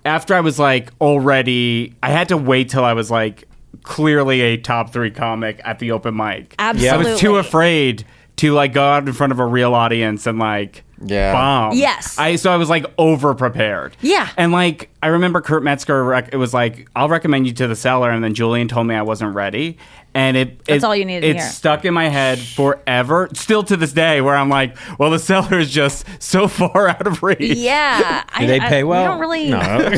after I was like already, I had to wait till I was like clearly a top 3 comic at the open mic. Absolutely. I was too afraid to like go out in front of a real audience and like bomb. Yes. So I was like over prepared. Yeah. And like I remember Kurt Metzger. It was like, I'll recommend you to the Cellar, and then Julian told me I wasn't ready. And That's all you needed to It's hear. stuck in my head forever. Still to this day, where I'm like, well, the Cellar is just so far out of reach. Yeah. Do they pay well? I don't really. No.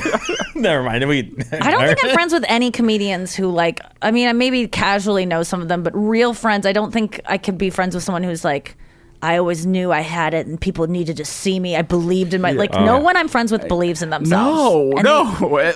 Never mind. I don't think I'm friends with any comedians who like. I mean, I maybe casually know some of them, but real friends, I don't think I could be friends with someone who's like, I always knew I had it and people needed to see me. I believed in my no one I'm friends with believes in themselves.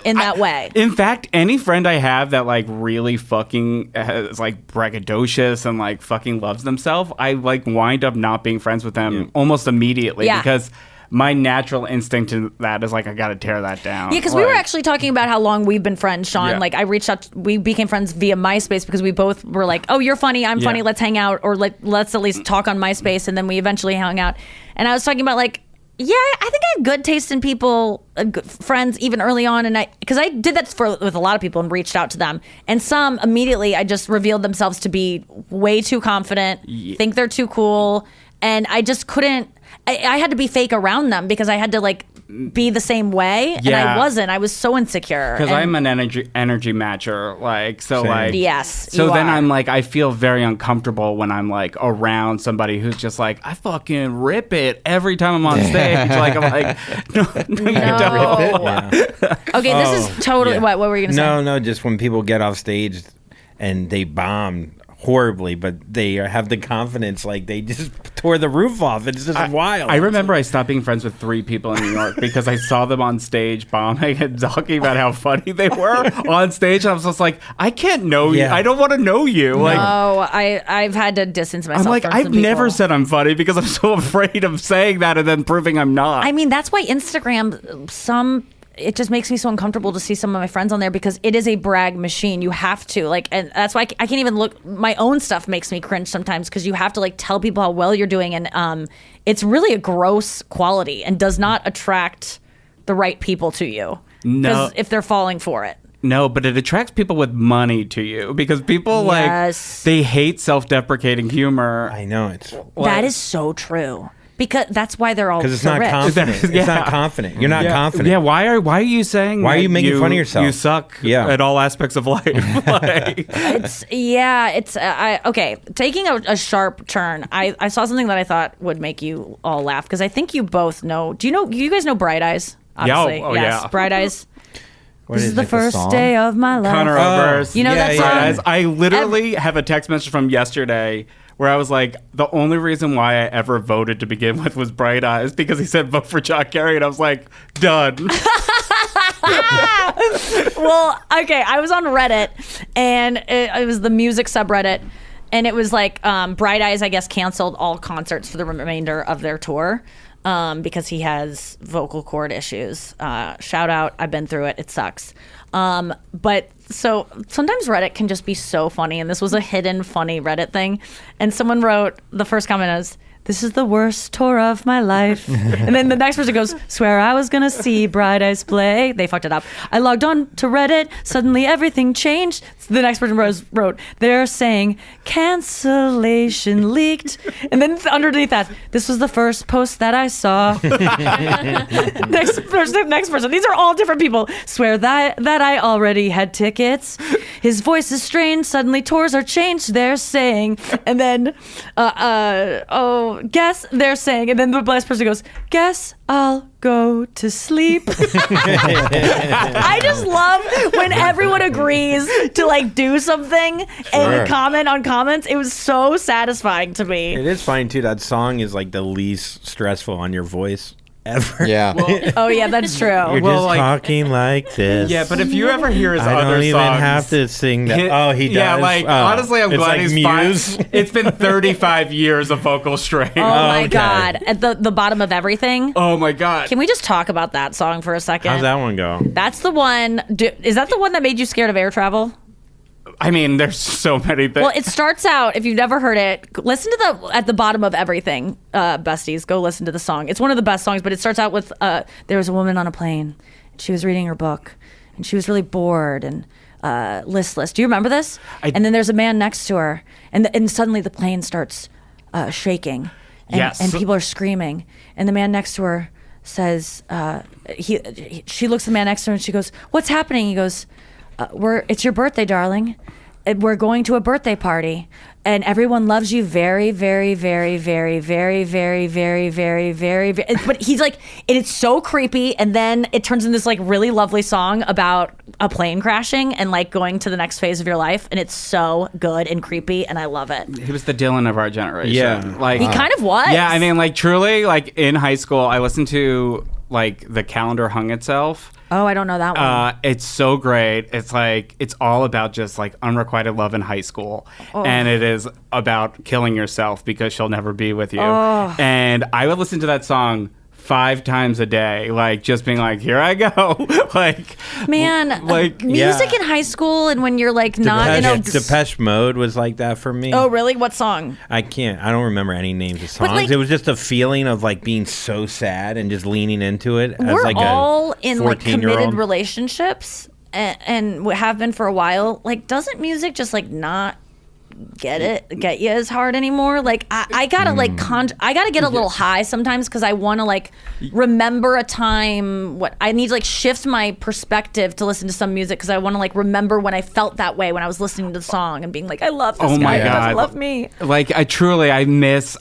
In that way. In fact, any friend I have that like really fucking is like braggadocious and like fucking loves themselves, I like wind up not being friends with them almost immediately Yeah. because my natural instinct to that is like I gotta tear that down. Yeah, because we were actually talking about how long we've been friends, Sean. Yeah. Like I reached out, we became friends via MySpace because we both were like, "Oh, you're funny, I'm funny, let's hang out," or let's at least talk on MySpace, and then we eventually hung out. And I was talking about like, yeah, I think I have good taste in people, good friends, even early on, and because I did that with a lot of people and reached out to them, and some immediately I just revealed themselves to be way too confident, think they're too cool, and I just couldn't. I had to be fake around them because I had to like be the same way, and I wasn't. I was so insecure. Because And- I'm an energy matcher, like so, Same. like Yes, So you then are. I'm like, I feel very uncomfortable when I'm like around somebody who's just like, I fucking rip it every time I'm on stage. Like I'm like, no, you don't. Yeah. Okay, this is totally yeah. what were you gonna say? No, just when people get off stage and they bomb horribly, but they have the confidence like they just tore the roof off. It's just wild. I remember I stopped being friends with 3 people in New York because I saw them on stage bombing and talking about how funny they were on stage. And I was just like, I can't know you. I don't want to know you. Like, I've had to distance myself. I'm like, from I've some people. never said I'm funny because I'm so afraid of saying that and then proving I'm not. I mean, that's why Instagram, it just makes me so uncomfortable to see some of my friends on there because it is a brag machine. You have to and that's why I can't even look. My own stuff makes me cringe sometimes because you have to tell people how well you're doing, and it's really a gross quality and does not attract the right people to you. No, if they're falling for it. No, but it attracts people with money to you because people they hate self-deprecating humor. I know it's that is so true. Because that's why they're all because it's so not rich. confident. It's not confident. You're not confident. Yeah, why are you saying? Why are you making fun of yourself? You suck. At all aspects of life. Okay. Taking a sharp turn. I saw something that I thought would make you all laugh because I think you both know. Do you guys know Bright Eyes? Obviously. Yeah. Yes, Bright Eyes. What This is is the it, first song? day of my life. Conor Oberst. You know that song? Guys, I literally have a text message from yesterday where I was like, the only reason why I ever voted to begin with was Bright Eyes because he said vote for John Kerry, and I was like, done. Well, okay, I was on Reddit, and it was the music subreddit, and it was like Bright Eyes, I guess, canceled all concerts for the remainder of their tour because he has vocal cord issues. Shout out, I've been through it. It sucks. But so sometimes Reddit can just be so funny, and this was a hidden funny Reddit thing. And someone wrote, the first comment is, "This is the worst tour of my life." And then the next person goes, "Swear I was gonna see Bright Eyes play." They fucked it up. "I logged on to Reddit. Suddenly everything changed." The next person wrote, "They're saying cancellation leaked." And then underneath that, "This was the first post that I saw." Next person. These are all different people. "Swear that I already had tickets. His voice is strange. Suddenly tours are changed. They're saying." And then, guess they're saying. And then the last person goes, "Guess I'll go to sleep." I just love when everyone agrees to do something and comment on comments. It was so satisfying to me. It is fine too. That song is the least stressful on your voice ever. Yeah. Oh yeah, that's true. You're just talking like this. Yeah, but if you ever hear his I other don't even songs, have to sing that. He does. Yeah, honestly, I'm it's glad he's Muse. fine. It's been 35 years of vocal strain. Oh my God. At the bottom of everything. Oh my God. Can we just talk about that song for a second? How's that one go? That's the one. Is that the one that made you scared of air travel? I mean, there's so many things. Well, it starts out, if you've never heard it, listen to at the bottom of everything, besties. Go listen to the song. It's one of the best songs, but it starts out with, there was a woman on a plane, and she was reading her book, and she was really bored and listless. Do you remember this? And then there's a man next to her, and suddenly the plane starts shaking, and people are screaming, and the man next to her says, she looks at the man next to her, and she goes, "What's happening?" He goes, "It's your birthday, darling. We're going to a birthday party, and everyone loves you very, very, very, very, very, very, very, very, very, very." But he's and it's so creepy, and then it turns into this really lovely song about a plane crashing and going to the next phase of your life, and it's so good and creepy, and I love it. He was the Dylan of our generation. Yeah, he kind of was. Yeah, I mean, truly, in high school, I listened to The Calendar Hung Itself. Oh, I don't know that one. It's so great. It's it's all about just unrequited love in high school. And it is about killing yourself because she'll never be with you. And I would listen to that song 5 times a day, just being here I go. Music in high school, and when you're not Depeche Mode was like that for me. Oh, really? What song? I don't remember any names of songs. It was just a feeling of being so sad and just leaning into it. We're as all a in 14-year-old. committed relationships and have been for a while. Doesn't music just not get you as hard anymore? I gotta I gotta get a little high sometimes because I want to remember a time. What I need to shift my perspective to listen to some music because I want to remember when I felt that way when I was listening to the song and being I love this guy. My He God, doesn't love me. I truly I miss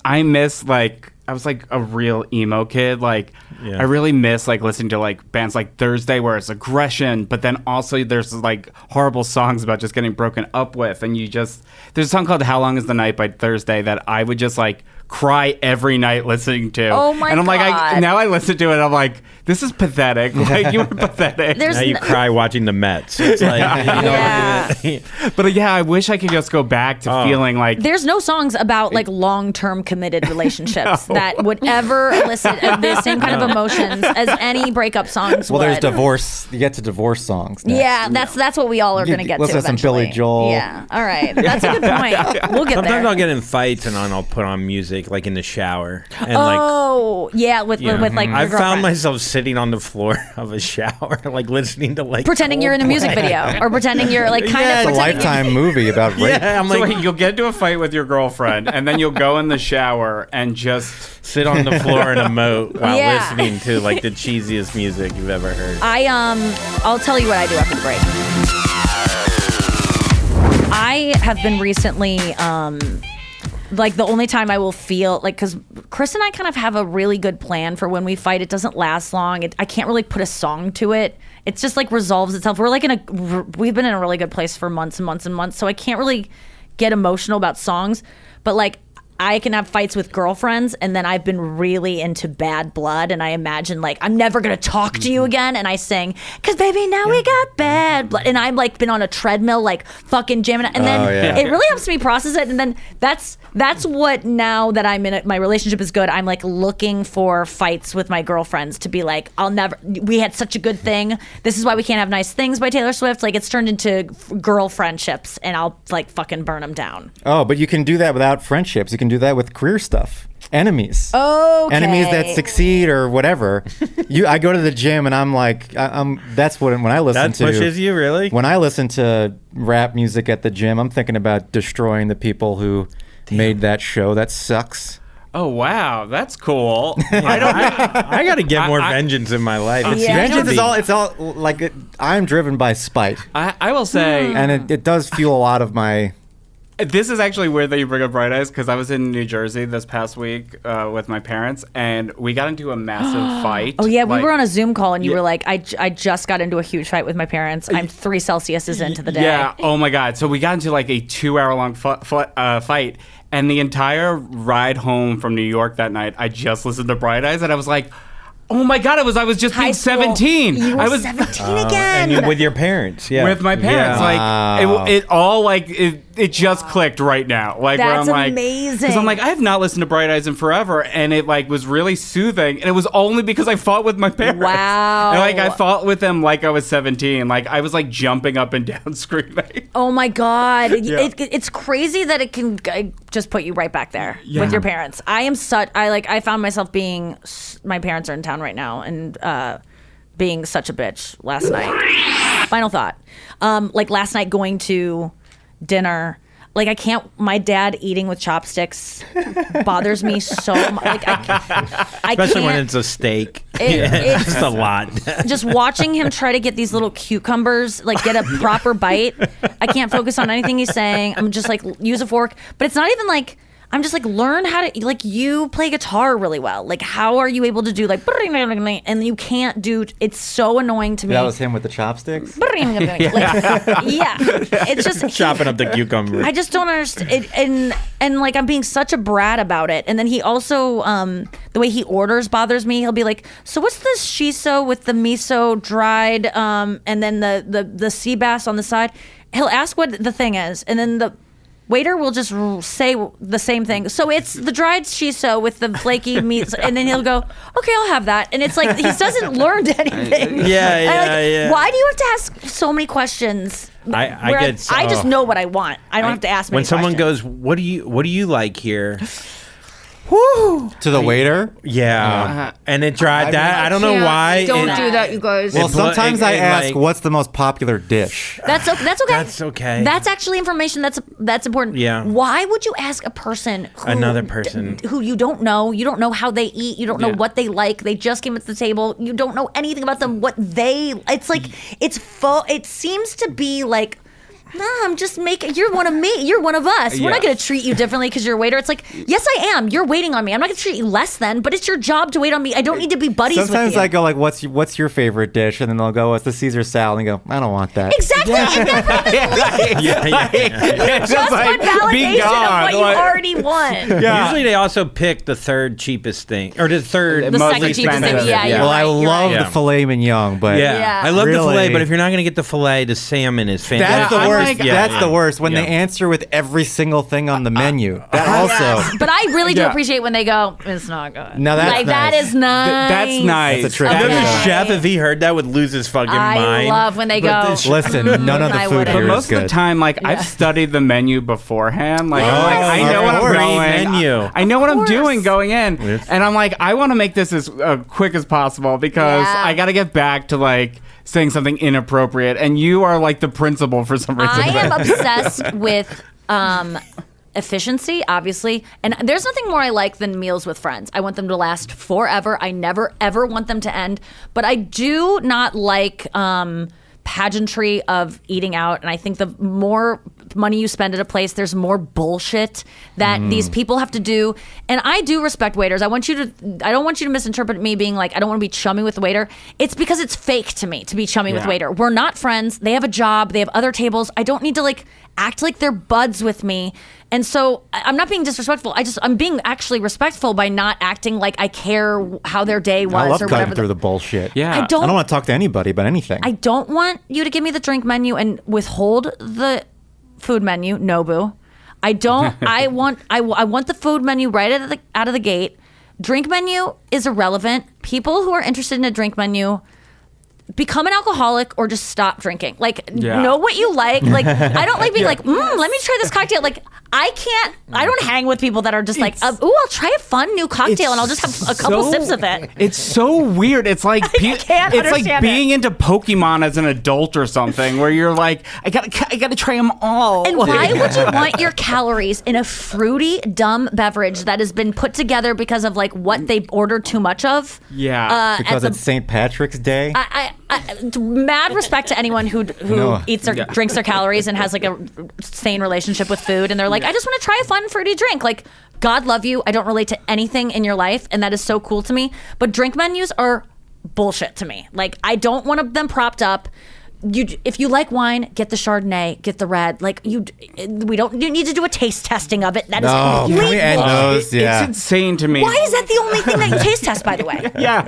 a real emo kid. Like Yeah. I really miss like listening to like bands like Thursday where it's aggression, but then also there's like horrible songs about just getting broken up with, and there's a song called How Long Is the Night by Thursday that I would just like cry every night listening to. Oh my And I'm like, God. now I listen to it, I'm like, this is pathetic. Like you were pathetic. There's Now you no- cry watching the Mets. It's like, Yeah. But yeah, I wish I could just go back to feeling like There's no songs about like long-term committed relationships that would ever elicit the same kind of emotions as any breakup songs Well, would. there's divorce. You get to divorce songs. Next. Yeah, that's what we all are going to get to Listen to some eventually. Billy Joel. Yeah, all right. That's a good point. We'll get Sometimes there. I'll get in fights and I'll put on music like in the shower. And Oh, yeah, with like your I found girlfriend. myself sitting on the floor of a shower, like listening to like Pretending you're in a music Coldplay. video, or pretending you're like kind Yeah, of It's a pretending. Lifetime movie about rape. Yeah, I'm so like wait, you'll get into a fight with your girlfriend, and then you'll go in the shower and just sit on the floor and emote while Yeah. listening to like the cheesiest music you've ever heard. I'll tell you what I do after the break. I have been recently, like the only time I will feel like, because Chris and I kind of have a really good plan for when we fight. It doesn't last long. I can't really put a song to it. It's just like resolves itself. We've been in a really good place for months and months and months. So I can't really get emotional about songs, but like I can have fights with girlfriends, and then I've been really into Bad Blood, and I imagine like I'm never gonna talk to you again, and I sing "'Cause baby now we got bad blood," and I've like been on a treadmill like fucking jamming, and then Oh, yeah. it really helps me process it, and then that's what, now that I'm in it, my relationship is good, I'm like looking for fights with my girlfriends to be like, we had such a good thing, this is why we can't have nice things by Taylor Swift. Like it's turned into girl friendships, and I'll like fucking burn them down. Oh, but you can do that without friendships. You can do that with career stuff. Enemies. Okay. Enemies that succeed or whatever. I go to the gym and I'm like, that's what when I listen That to. pushes you, really? When I listen to rap music at the gym, I'm thinking about destroying the people who made that show. That sucks. oh wow, that's cool. I don't I got to get more vengeance in my life. It Yeah. seems to Vengeance is be- all. It's all like I'm driven by spite, I will say and it does fuel a lot of my. this is actually weird that you bring up Bright Eyes, because I was in New Jersey this past week with my parents, and we got into a massive fight. Oh yeah, we Like, were on a Zoom call, and you Yeah. were like, I just got into a huge fight with my parents. I'm 3 Celsiuses into the day. Yeah. Oh my God. So we got into like a 2-hour-long fight, and the entire ride home from New York that night, I just listened to Bright Eyes, and I was like, oh my God, I was just High being school. 17. You were I was 17 and again. you with your parents, yeah. with my parents. Wow. Like it all like it just clicked right now. Like where That's I'm like, amazing. because I'm like, I have not listened to Bright Eyes in forever, and it like was really soothing, and it was only because I fought with my parents. Wow. And like I fought with them like I was 17. Like I was like jumping up and down screaming. Oh my God. Yeah. It's crazy that it can just put you right back there with your parents. I found myself being, my parents are in town right now, and being such a bitch last night. Final thought. Like last night going to dinner, like I can't, my dad eating with chopsticks bothers me so much. Like I Especially can't. when it's a steak. It's- It's just a lot. Just watching him try to get these little cucumbers, like get a proper bite. I can't focus on anything he's saying. I'm just like, use a fork. But it's not even like, I'm just like, learn how to, like, you play guitar really well. Like, how are you able to do like, and you can't do, it's so annoying to me. That was him with the chopsticks. Like, yeah. It's just, Chopping up the cucumber. I just don't understand it, and like I'm being such a brat about it. And then he also the way he orders bothers me. He'll be like, so what's this shiso with the miso dried and then the sea bass on the side? He'll ask what the thing is, and then the waiter will just say the same thing. So it's the dried shiso with the flaky meat, and then he'll go, okay, I'll have that. And it's like he doesn't learn anything. Yeah, And I'm like, yeah. why do you have to ask so many questions? I Where get I just know what I want. I don't have to ask many when someone questions. goes, what do you like here? To the waiter. Yeah, and it dried that. I don't know why. Don't it- do that, you guys. Well, It blo- sometimes it- I it, ask, like- what's the most popular dish? That's okay. That's okay. That's actually information that's important. Yeah. Why would you ask a person Another person. who you don't know? You don't know how they eat. You don't know Yeah. what they like. They just came to the table. You don't know anything about them. What they. It's like it's full. It seems to be like No, I'm just making. You're one of me. You're one of us. We're not Yeah. going to treat you differently because you're a waiter. It's like, yes, I am. You're waiting on me. I'm not going to treat you less than, but it's your job to wait on me. I don't need to be buddies with you. Sometimes I go like, "What's your favorite dish?" And then they'll go, "It's the Caesar salad." And I go, "I don't want that." Exactly. And It's just want validation of what you already won. Yeah. Usually they also pick the third cheapest thing or the third The Most second cheapest thing. expensive. Yeah, Yeah. you're Well, right, I you're love right. the filet mignon, but Yeah. I love the Really? filet, but if you're not going to get the filet, the salmon is fantastic. that's the I'm worst. like- That's the worst when Yeah. they answer with every single thing on the menu. That also. But I really do Yeah. appreciate when they go, it's not good. No, that's like, that nice. is nice. That's nice. That's a trick. And then Okay. the chef, if he heard that, would lose his fucking I mind. love when they But go. the sh- Listen, none of the I food wouldn't. here But is most good. of the time, like I've studied the menu beforehand. Like, I'm like, I Yes. know what I'm Great going. menu. I know what I'm course. doing going in, Yes. and I'm like, I want to make this as quick as possible because Yeah. I got to get back to like saying something inappropriate. And you are like the principal for some reason. I am obsessed with efficiency, obviously. And there's nothing more I like than meals with friends. I want them to last forever. I never, ever want them to end. But I do not like pageantry of eating out. And I think the more money you spend at a place, there's more bullshit that these people have to do. And I do respect waiters. I don't want you to misinterpret me being like, I don't want to be chummy with the waiter. It's because it's fake to me to be chummy with Yeah. waiter. We're not friends. They have a job. They have other tables. I don't need to like act like they're buds with me. And so I'm not being disrespectful. I'm being actually respectful by not acting like I care how their day was I love or cutting whatever. through the bullshit. Yeah. I don't I don't want to talk to anybody about anything. I don't want you to give me the drink menu and withhold the food menu. Nobu. I don't. I want the food menu right out of the gate. Drink menu is irrelevant. People who are interested in a drink menu become an alcoholic or just stop drinking. Like, Yeah. know what you like. Like, I don't like being like, let me try this cocktail. Like, I don't hang with people that are just like, I'll try a fun new cocktail and I'll just have a couple sips of it. It's so weird. It's like can't it's like understand being into Pokemon as an adult or something, where you're like, I gotta try them all. And why would you want your calories in a fruity, dumb beverage that has been put together because of like what they ordered too much of? Yeah. because at it's St. Patrick's Day. I mad respect to anyone who No. eats their drinks their calories and has like a sane relationship with food, and they're like, I just want to try a fun fruity drink. Like, God love you. I don't relate to anything in your life, and that is so cool to me. But drink menus are bullshit to me. Like, I don't want them propped up. If you like wine, get the Chardonnay, get the red. Like we don't need to do a taste testing of it. That is No, complete can we end bullshit. those? Yeah. It's insane to me. Why is that the only thing that you taste test, by the way? Yeah.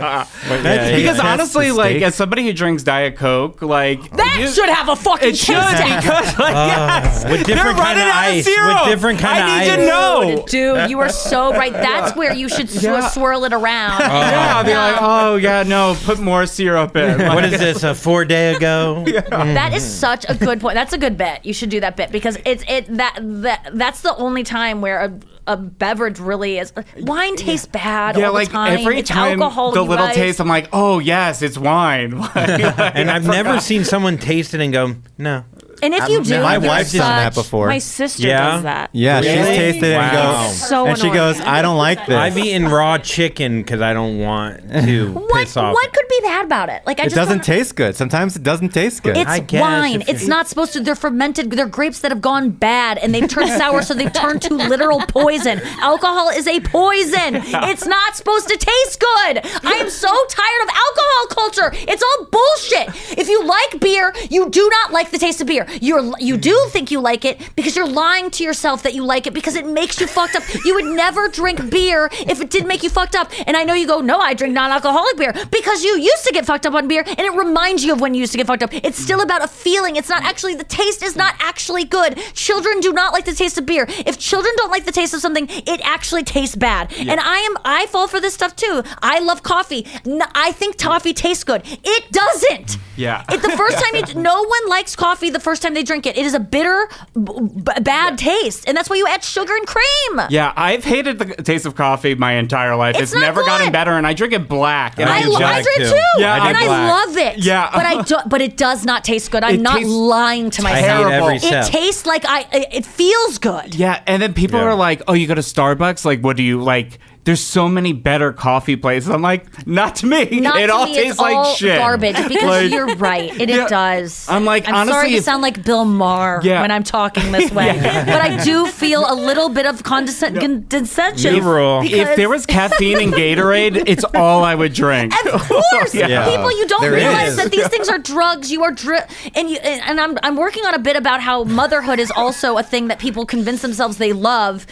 That Because taste honestly, test like mistake. as somebody who drinks Diet Coke, like That should have a fucking it taste should test. because like yes, with different they're kind running of out ice, syrup. with different kind of I need ice. to know. Dude, you are so right. That's where you should swirl it around. Yeah, I'll be like, oh yeah, no, put more syrup in. What is this? A 4 day ago? That is such a good point. That's a good bit. You should do that bit because that's the only time where a beverage really is. Wine tastes bad Yeah, all like the time. every it's time alcohol. the you little guys. taste, I'm like, oh yes, it's wine. And I've never seen someone taste it and go, no. And if you do, My you're wife's done that such- before. My sister Yeah? does that. Yeah, she's Really? tasted it and Wow. goes, It's so and she annoying. goes, I don't like this. I've eaten raw chicken because I don't want to piss off. What could be bad about it? Like I It just doesn't wanna- taste good. Sometimes it doesn't taste good. It's I guess wine. if It's you- not supposed to. They're fermented. They're grapes that have gone bad and they've turned sour, so they've turned to literal poison. Alcohol is a poison. It's not supposed to taste good. I am so tired of alcohol culture. It's all bullshit. If you like beer, you do not like the taste of beer. You do think you like it because you're lying to yourself that you like it because it makes you fucked up. You would never drink beer if it didn't make you fucked up. And I know you go, no, I drink non-alcoholic beer because you used to get fucked up on beer and it reminds you of when you used to get fucked up. It's still about a feeling. It's not actually, the taste is not actually good. Children do not like the taste of beer. If children don't like the taste of something, it actually tastes bad. And I fall for this stuff too. I love coffee. I think toffee tastes good. It doesn't. Yeah. It's the first time no one likes coffee the first time they drink it. It is a bitter, bad taste. And that's why you add sugar and cream. Yeah, I've hated the taste of coffee my entire life. It's It's not never gotten good. better, and I drink it black. And I do black drink too. too, Yeah, I and do I black. love it. Yeah. but it does not taste good. I'm It not tastes lying to I myself. hate every It step. It tastes like it feels good. Yeah, and then people Yeah. are like, "Oh, you go to Starbucks? Like, what do you like? there's so many better coffee places. I'm like, not to me. Not it to all me, tastes it's like all shit. garbage. Because Like, you're right, it does. I'm like, I'm honestly, sorry to if- sound like Bill Maher Yeah. when I'm talking this way, but I do feel a little bit of condescension. New rule. If there was caffeine in Gatorade, it's all I would drink. Of course, Yeah. people, you don't There realize is. that these things are drugs. You are and I'm working on a bit about how motherhood is also a thing that people convince themselves they love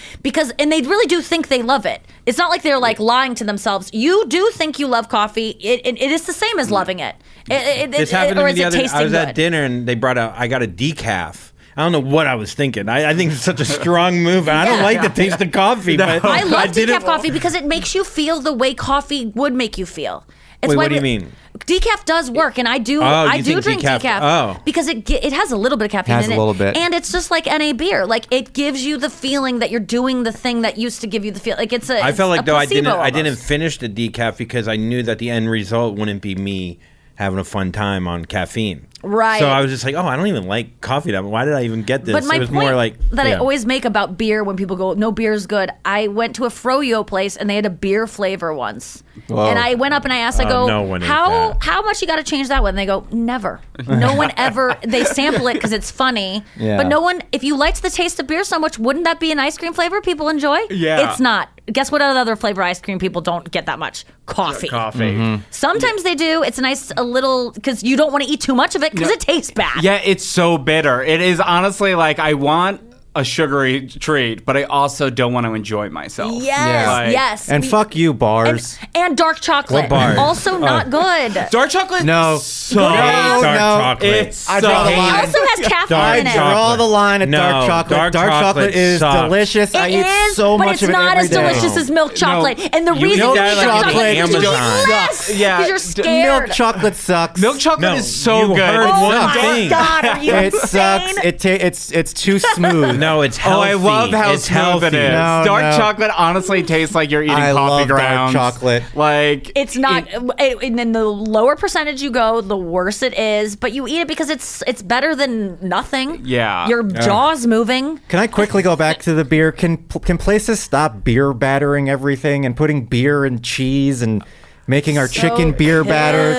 and they really do think they love it. It's not like they're like lying to themselves. You do think you love coffee. It is the same as loving it. This happened to or me is the it other. I tasting was good? at dinner and they brought out. I got a decaf. I don't know what I was thinking. I think it's such a strong move. And I don't like the taste of coffee. But I love didn't- decaf coffee because it makes you feel the way coffee would make you feel. It's Wait, why what do you mean? Decaf does work, and I do. Oh, I you do think drink decaf. oh. Because it has a little bit of caffeine Has in a it, little bit. and it's just like NA beer. Like it gives you the feeling that you're doing the thing that used to give you the feel. Like it's a. I felt it's like a though I placebo didn't almost. finish the decaf because I knew that the end result wouldn't be me having a fun time on caffeine. Right. So I was just like, oh, I don't even like coffee that much. Why did I even get this? But my it was point more like that I yeah. always make about beer when people go, no, beer's good. I went to a froyo place and they had a beer flavor once. Whoa. And I went up and I asked, I Oh, go, no one ate how that. how much you got to change that one? And they go, never. No one ever. They sample it because it's funny. Yeah. But no one, if you liked the taste of beer so much, wouldn't that be an ice cream flavor people enjoy? Yeah. It's not. Guess what other flavor ice cream people don't get that much? Coffee. Coffee. Sometimes they do. It's a little, because you don't want to eat too much of it because it tastes bad. Yeah, it's so bitter. It is honestly like I want a sugary treat, but I also don't want to enjoy myself. Yes, Like- yes. And fuck you, bars. And dark chocolate. What bars? Also not good. Dark chocolate? No. So No, Dark no. chocolate. It's I so draw the It line. also has caffeine Dark in it. chocolate. Draw the line at No, dark chocolate. dark Dark chocolate chocolate is sucks. delicious. I It eat is, so but much it's of it not every as day. delicious as milk chocolate. And the You reason eat you that eat like milk on chocolate is because you Amazon. eat less. Yeah, Because you're scared. Milk chocolate sucks. Milk chocolate No, is so you good. heard Oh one my thing. God, are you It insane? sucks. It's too smooth. No, it's Oh, healthy. I love how it's smooth healthy. it is. No, dark no. chocolate honestly tastes like you're eating I coffee love dark grounds. chocolate. Like It's not, and then the lower percentage you go, the worse it is. But you eat it because it's better than nothing. Yeah. Your jaw's moving. Can I quickly go back to the beer? Can places stop beer battering everything and putting beer and cheese and making our chicken beer batter?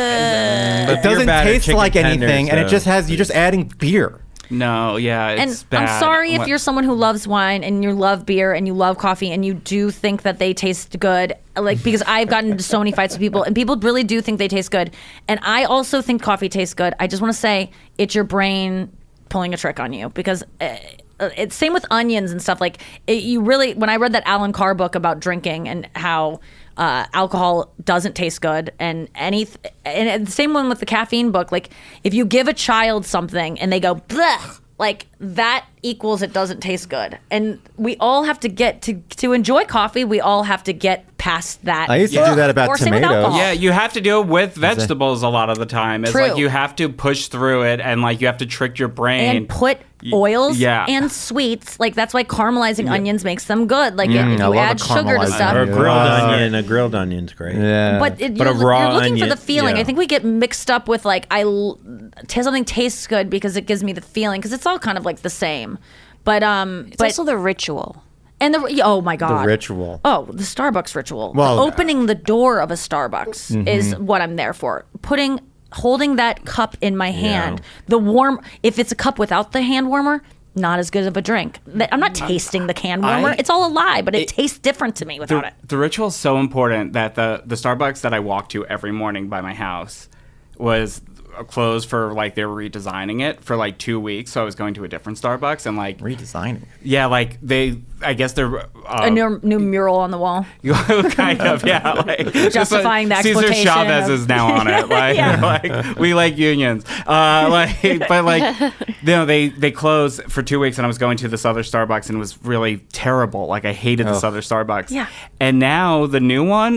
But It doesn't beer-battered taste chicken like anything, tenders, and it though. just has you're just adding beer. No, yeah, And it's bad. I'm sorry if What- you're someone who loves wine and you love beer and you love coffee and you do think that they taste good. Like, because I've gotten into so many fights with people and people really do think they taste good. And I also think coffee tastes good. I just want to say it's your brain pulling a trick on you because it's same with onions and stuff. Like you really, when I read that Alan Carr book about drinking and how alcohol doesn't taste good, and the same one with the caffeine book. Like if you give a child something and they go bleh, like that equals it doesn't taste good. And we all have to get to enjoy coffee. We all have to get past that. I used to do that about Or same with tomatoes. alcohol. Yeah, you have to do it with vegetables a lot of the time. It's True. like you have to push through it and like you have to trick your brain. And put oils yeah. and sweets. Like that's why caramelizing onions makes them good. Like if I you love add a sugar to caramelized stuff. Or a onion. grilled Yeah. onion. A grilled onion's great. Yeah. But But a you're raw looking for onion, the feeling. yeah. I think we get mixed up with like something tastes good because it gives me the feeling because it's all kind of like the same. But It's also the ritual. and oh my god, ritual. Oh, the Starbucks ritual. Well- Opening the door of a Starbucks is what I'm there for. Holding that cup in my hand. The warm. If it's a cup without the hand warmer, not as good of a drink. I'm not tasting the can warmer. It's all a lie, but it tastes different to me without it. The ritual is so important that the Starbucks that I walk to every morning by my house was closed for like they were redesigning it for like 2 weeks. So I was going to a different Starbucks and like Redesigning. yeah, like I guess they're A new mural on the wall. kind of, yeah. Like, Justifying the Cesar exploitation Chavez of- is now on it. Like, like we like unions. But like, they closed for 2 weeks, and I was going to this other Starbucks, and it was really terrible. Like, I hated this other Starbucks. Yeah. And now the new one,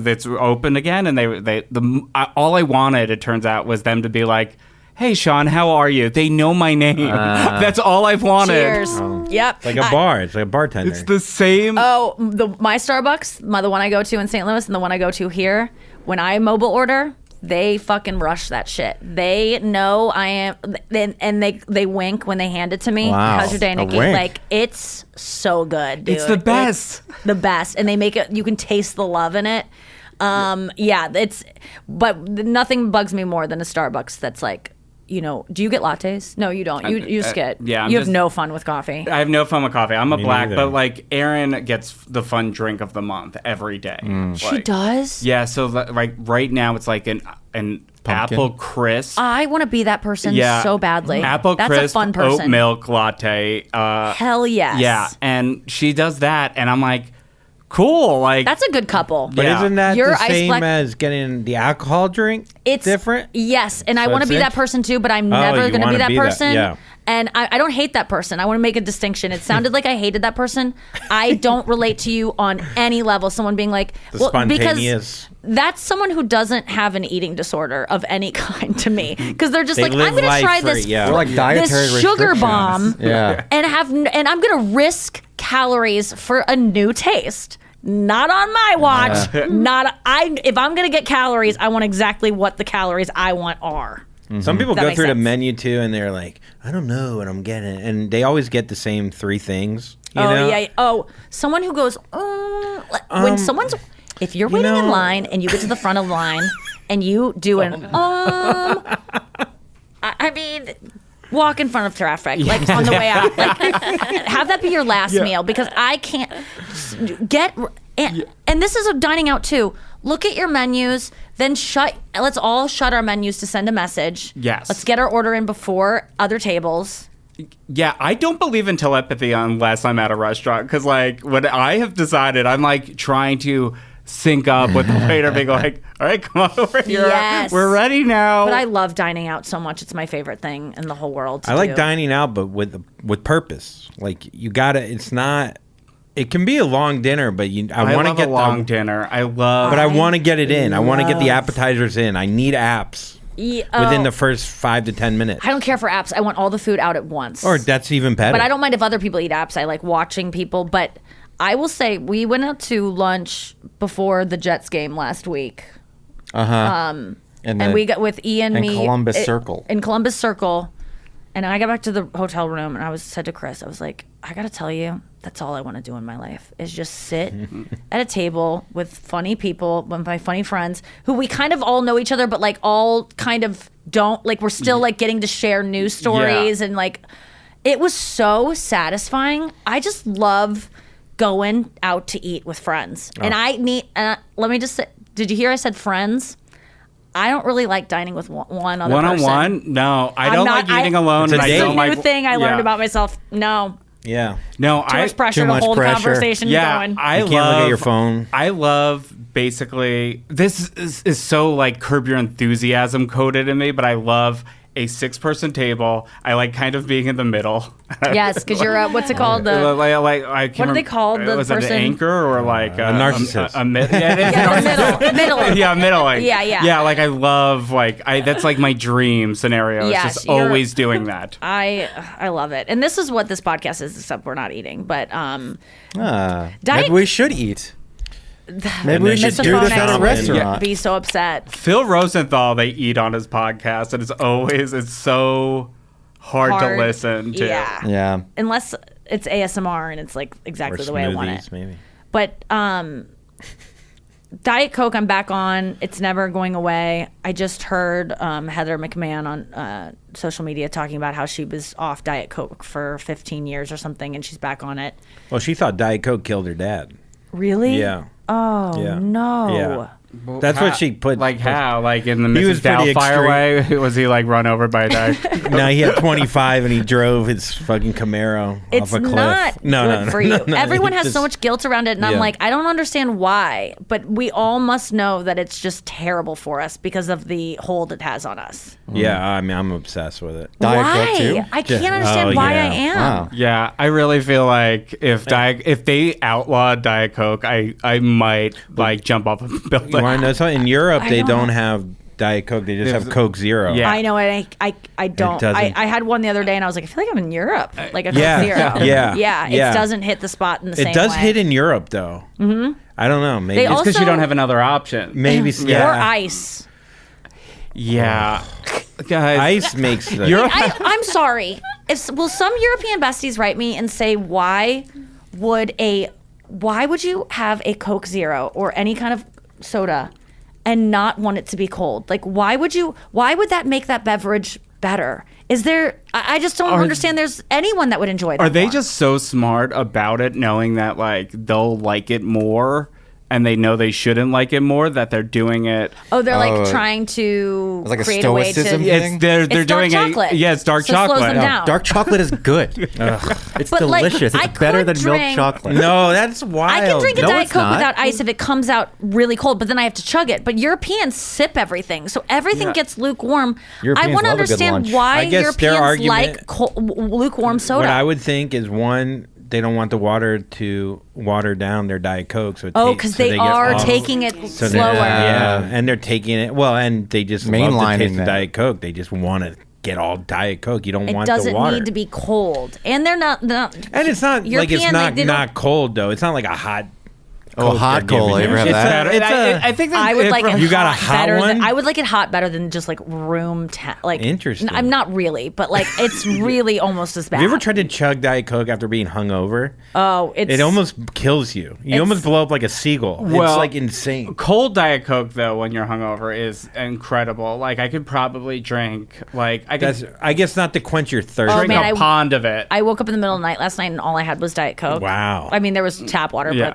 that's open again, and all I wanted, it turns out, was them to be like, "Hey, Sean, how are you?" They know my name. That's all I've wanted. Cheers. Yep. It's like a bar. It's like a bartender. It's the same. Oh, my Starbucks, the one I go to in St. Louis and the one I go to here, when I mobile order, they fucking rush that shit. They know I am, and they wink when they hand it to me. Wow. How's your day, A Nikki? wink. Like, it's so good, dude. It's the best. It's the best, and they make it. You can taste the love in it. But nothing bugs me more than a Starbucks that's like, you know, do you get lattes? No, you don't. You just get. yeah, I'm you have just- no fun with coffee. I have no fun with coffee. I'm a Me black, neither. but like Erin gets the fun drink of the month every day. She Like, does. Yeah, so like right now it's like an apple crisp. I want to be that person so badly. Apple That's crisp a fun person. oat milk latte. Hell yes. Yeah, and she does that, and I'm like, cool. Like That's a good couple. But Yeah. isn't that Your the ice same black- as getting the alcohol drink? It's different. Yes, and I So want to it's be that int- person too, but I'm Oh, never you going to wanna be that be that, person. yeah. And I don't hate that person. I want to make a distinction. It sounded like I hated that person. I don't relate to you on any level. Someone being like, The because spontaneous. that's someone who doesn't have an eating disorder of any kind to me. Because they're just They like, live I'm going to life try free, this, yeah. We're like dietary this sugar restrictions. bomb, Yeah. and I'm going to risk calories for a new taste. Not on my watch. If I'm gonna get calories, I want exactly what the calories I want are. Some people That go makes through the sense. menu too, and they're like, I don't know what I'm getting, and they always get the same 3 things. You know? Yeah. Oh, someone who goes when someone's if you're waiting in know- line and you get to the front of the line and you do an I mean. Walk in front of traffic, like on the way out. Like, have that be your last meal because I can't get. And this is a dining out too. Look at your menus, then let's all shut our menus to send a message. Yes. Let's get our order in before other tables. Yeah, I don't believe in telepathy unless I'm at a restaurant because, like, when I have decided, I'm like trying to sync up with the waiter, being like, "All right, come on over here. Yes. We're ready now." But I love dining out so much. It's my favorite thing in the whole world. To I like do. dining out, but with purpose. Like you gotta. It's not. It can be a long dinner, but I want to love get a long dinner. I love. But I want to get it in. I want to get the love- appetizers in. I need apps within the first 5 to 10 minutes. I don't care for apps. I want all the food out at once. Or that's even better. But I don't mind if other people eat apps. I like watching people. But I will say we went out to lunch before the Jets game last week. And And we got with Ian, in me Columbus Circle. In Columbus Circle, and I got back to the hotel room, and I said to Chris, I was like, I gotta tell you, that's all I want to do in my life is just sit at a table with funny people, with my funny friends, who we kind of all know each other, but like all kind of don't. Like we're still like getting to share news stories, and like it was so satisfying. I just love going out to eat with friends, and I need. Let me just say, did you hear I said friends? I don't really like dining with one other person. One-on-one? No, I I'm don't not- like eating I- alone. It's a and I date. don't New like thing I learned yeah. about myself. No, Yeah. No, too much pressure Too to much hold pressure. conversation Yeah, going. I You can't love, look at your phone. I love basically this is so like Curb Your Enthusiasm coded in me, but I love a 6-person table. I like kind of being in the middle. Yes, because you're what's it called? I I can't What do they call the was it person? an anchor or like A narcissist. Yeah, it is a narcissist. middle. Yeah, middling. Yeah. Yeah, like I love that's like my dream scenario. It's Yes, just you're- always doing that. I love it, and this is what this podcast is. Except we're not eating, but Diet- Maybe we should eat. Maybe we should Mr. do this Phone at a X restaurant. would be so upset. Phil Rosenthal, they eat on his podcast, and it's so hard to listen to. Yeah. Yeah. Unless it's ASMR and it's like exactly Or the way I want it. smoothies, maybe. But Diet Coke, I'm back on. It's never going away. I just heard Heather McMahon on social media talking about how she was off Diet Coke for 15 years or something, and she's back on it. Well, she thought Diet Coke killed her dad. Really? Yeah. Oh, Yeah. no. Yeah. That's what she put. Like how? Like in the He was Mrs. pretty Doubtfire extreme. way? Was he like run over by a dog? No, he had 25 and he drove his fucking Camaro It's off a cliff. not good for you. no, Everyone he has just- so much guilt around it, and I'm Yeah. like, I don't understand why, but we all must know that it's just terrible for us because of the hold it has on us. Yeah, I mean, I'm obsessed with it. Diet why? Coke too? I can't Yeah. understand Oh, why yeah. I am. Wow. Yeah, I really feel like if they outlawed Diet Coke, I might like jump off a building. You want to know something? In Europe, I they don't- don't have Diet Coke. They just have Coke Zero. Yeah. I know, and I don't. doesn't- I had one the other day, and I was like, I feel like I'm in Europe, like a Coke Yeah, Zero. yeah, It yeah. doesn't hit the spot in the same way. It does hit in Europe, though. Mm-hmm. I don't know. Maybe They it's also- because you don't have another option. maybe Or yeah. ice. Yeah. Guys. Ice makes the. I'm sorry. Will some European besties write me and say why would you have a Coke Zero or any kind of soda and not want it to be cold? Like why would that make that beverage better? Is there? I just don't understand. There's anyone that would enjoy that. Are they more. just so smart about it, knowing that like they'll like it more, and they know they shouldn't like it more, that they're doing it? Oh, they're like trying to It's like a create a way to. stoicism thing? They're It's dark doing chocolate. it's dark So it slows chocolate. them down. Dark chocolate is good. Ugh. It's But, like, delicious. I It's better could than milk drink- chocolate. No, that's wild. I can drink a No, Diet it's Coke not. without ice if it comes out really cold, but then I have to chug it. But Europeans sip everything, so everything Yeah. gets lukewarm. I Europeans want to love a good understand lunch. why I guess their Europeans argument- like lukewarm soda. What I would think is one, they don't want the water to water down their Diet Coke. So because they are taking it So slower. yeah, and they're taking it. Well, and they just love the Mainlining taste of that. Diet Coke. They just want to get all Diet Coke. You don't It want the doesn't water. need to be cold, and they're not. And it's not like it's European, not they don't- not cold though. It's not like a hot. Oh, Coke hot they're cola. You giving ever have It's that? a- it's a- I think that I would like it. You got a hot hot better one? I would like it hot better than just like room temp. Like Interesting. I'm not really, but like it's really almost as bad. Have you ever tried to chug Diet Coke after being hungover? Oh, it's It almost kills you. You It's- almost blow up like a seagull. Well, it's like insane. Cold Diet Coke though, when you're hungover, is incredible. Like I could probably drink That's I guess not to quench your thirst. Oh, drink man, a pond of it. I woke up in the middle of the night last night and all I had was Diet Coke. Wow. I mean, there was tap water, Yeah.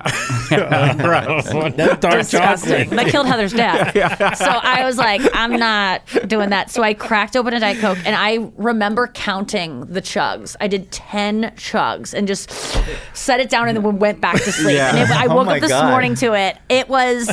but Gross. That dark disgusting. chocolate. That killed Heather's dad. So I was like, I'm not doing that. So I cracked open a Diet Coke and I remember counting the chugs. I did 10 chugs and just set it down and then went back to sleep. Yeah. And I Oh woke my up this God. morning to it. It was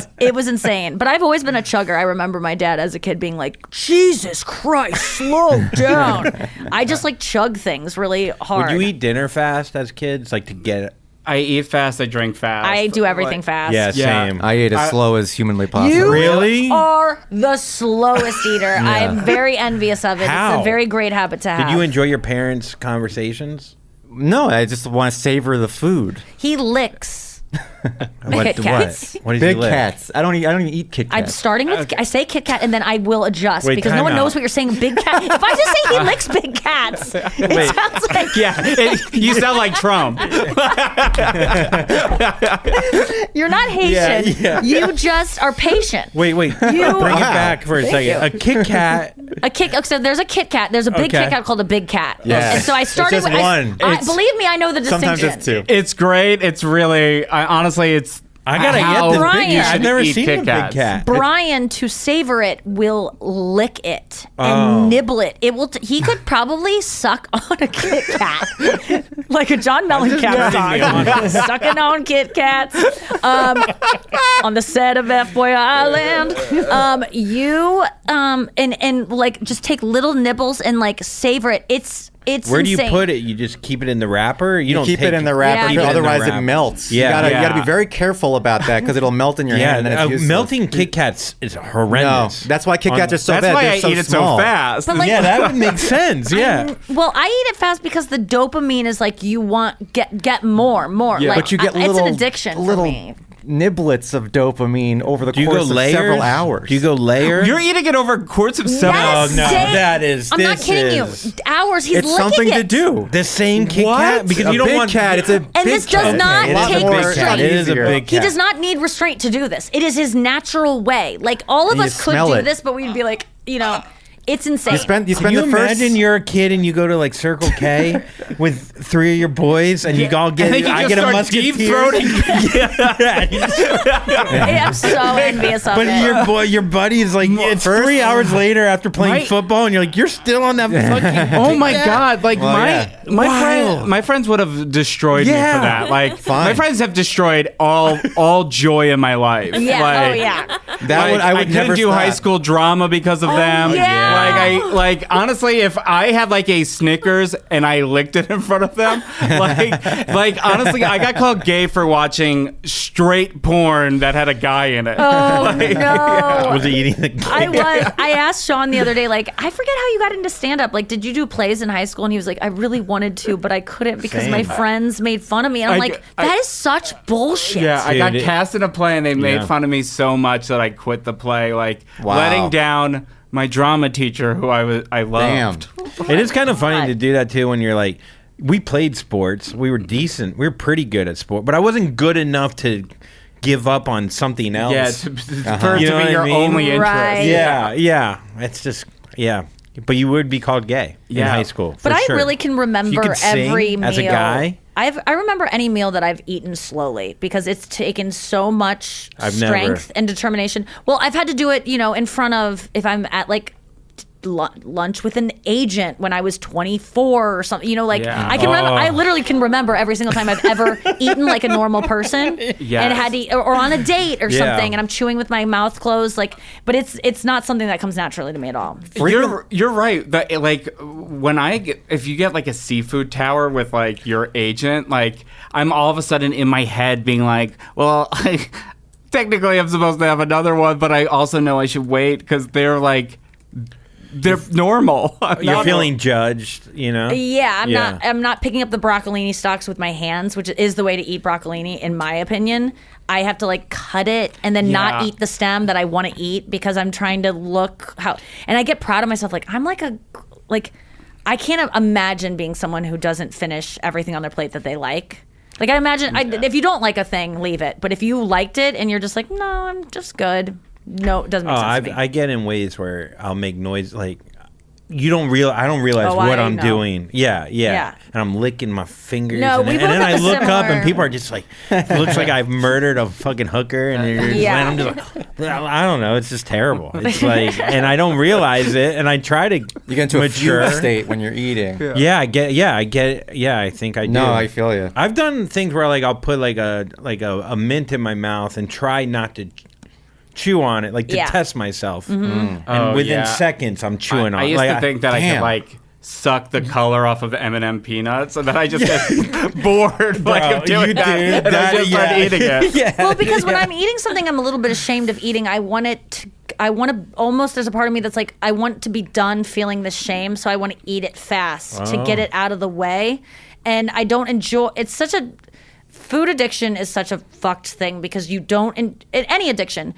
insane. But I've always been a chugger. I remember my dad as a kid being like, Jesus Christ, slow down. I just like chug things really hard. Would you eat dinner fast as kids, like to get? I eat fast. I drink fast. I do everything fast. Yeah, Yeah. same. I ate as slow as humanly possible. You Really? are the slowest eater. I'm very envious of it. It's How? a very great habit to have. Did you enjoy your parents' conversations? No, I just want to savor the food. He licks Kit Kats. What did Big you lick? cats. I don't even eat Kit I'm Kats. starting with I say Kit Kat and then I will adjust Wait, because no time one out. knows what you're saying. Big cat. If I just say he licks big cats, it sounds like You sound like Trump. you're not Haitian. yeah. You just are patient. Wait. Bring it back for a second. you. A Kit Kat. So there's a Kit Kat. There's a big Okay. Kit Kat called a Big Cat. Yeah. And so I started just with one. believe me, I know the distinction. Sometimes it's two. It's great. It's really. Honestly, it's. I gotta how get the Brian. big You cat. I've should never eat seen Kit a big Kats. cat. Brian, to savor it, will lick it and nibble it. It will. He could probably suck on a Kit Kat, like a John Mellencamp song, sucking on Kit Kats on the set of F Boy Island. And like just take little nibbles and like savor it. It's Where do you insane. put it? You just keep it in the wrapper? You don't Keep take it in the wrapper, Yeah. but Keep it in the otherwise it wrapper. melts. Yeah. You Yeah. gotta be very careful about that because it'll melt in your Yeah, hand. And then it's useless. melting Kit Kats is No, horrendous. that's why Kit Kats are so That's bad. why They're I so eat it small. so fast. But, like- Yeah, that would make sense. Yeah. Well, I eat it fast because the dopamine is like you want get more. Yeah. Like But you get it's little, an addiction little for me. niblets of dopamine over the Do you course go of layers? several hours. Do you go layer? You're eating it over a course of 7 Yes, hours. Oh, no, Say- that is. I'm not this kidding is you. Hours. He's It's licking something it. to do. The same Kit Kat because a you don't big want cat. It's a And big this does cat. not it is take a big restraint. cat. It is a Easier. big He cat. does not need restraint to do this. It is his natural way. Like all of You us could smell do it. this, but we'd be like, it's insane. You spend Can you the first. imagine you're a kid and you go to like Circle K with 3 of your boys and you all get I think you I just get a start musketeer. deep-throating. I'm so envious of But it. your buddy is like it's First- 3 hours later after playing My- football and you're like you're still on that fucking Oh Kit my Kat? god! Like Well, yeah. my friends would have destroyed me Yeah. for that. Like Fine. my friends have destroyed all joy in my life. Yeah. Like, Oh yeah. That would, I would couldn't never do stop. high school drama because of them. yeah. Like honestly, if I had like a Snickers and I licked it in front of them, like honestly, I got called gay for watching straight porn that had a guy in it. Oh no. Was he eating the I asked Sean the other day, like, I forget how you got into stand up. Like, did you do plays in high school? And he was like, I really wanted to, but I couldn't because my friends made fun of me. And I'm like, that is such bullshit. Yeah, I got Dude, cast in a play and they made Yeah. fun of me so much that I quit the play. Like Wow. letting down my drama teacher, who I loved. Damn. It is kind of funny to do that too when you're like, we played sports. We were decent. We were pretty good at sport, but I wasn't good enough to give up on something else. Yeah, for it You to know be what your I mean? only interest. Right. Yeah. It's just, yeah. But you would be called gay in Yeah. high school. But for I sure. really can If remember you could sing every meal. as a guy. I remember any meal that I've eaten slowly because it's taken so much I've strength never. and determination. Well, I've had to do it, in front of, if I'm at like lunch with an agent when I was 24 or something, Yeah. I can remember, I literally can remember every single time I've ever eaten like a normal person Yes. and had to, or on a date or Yeah. something, and I'm chewing with my mouth closed, but it's not something that comes naturally to me at all. You're right. That like if you get like a seafood tower with like your agent, like I'm all of a sudden in my head being like, well, technically I'm supposed to have another one, but I also know I should wait because they're normal. You're feeling judged, Yeah, I'm not picking up the broccolini stalks with my hands, which is the way to eat broccolini, in my opinion. I have to like cut it and then not Yeah. eat the stem that I want to eat because I'm trying to look and I get proud of myself. Like I'm I can't imagine being someone who doesn't finish everything on their plate that they like. Like I imagine, if you don't like a thing, leave it. But if you liked it and you're just like, no, I'm just good. No, it doesn't make sense to me. I get in ways where I'll make noise like I don't realize Oh, what I I'm know. doing. Yeah. Yeah. And I'm licking my fingers. No, and we then both I have a look up similar- and people are just like, it looks like I've murdered a fucking hooker. And, Yeah. and I'm just like, I don't know. It's just terrible. It's like, and I don't realize it. And I try to You get into mature. a fugue state when you're eating. Yeah, I get it. Yeah, I think I do. No, I feel you. I've done things where like I'll put like a mint in my mouth and try not to chew on it, like to Yeah. test myself. Mm-hmm. And within yeah. seconds, I'm chewing on I it. used Like, to think that I damn. could like suck the color off of M&M peanuts, and then I just get bored like of doing you that, did and I that, just start yeah. eating it. Yeah. Well, because when I'm eating something I'm a little bit ashamed of eating, I want to almost, there's a part of me that's like, I want to be done feeling the shame, so I want to eat it fast to get it out of the way. And I don't enjoy, food addiction is such a fucked thing because you don't, in any addiction,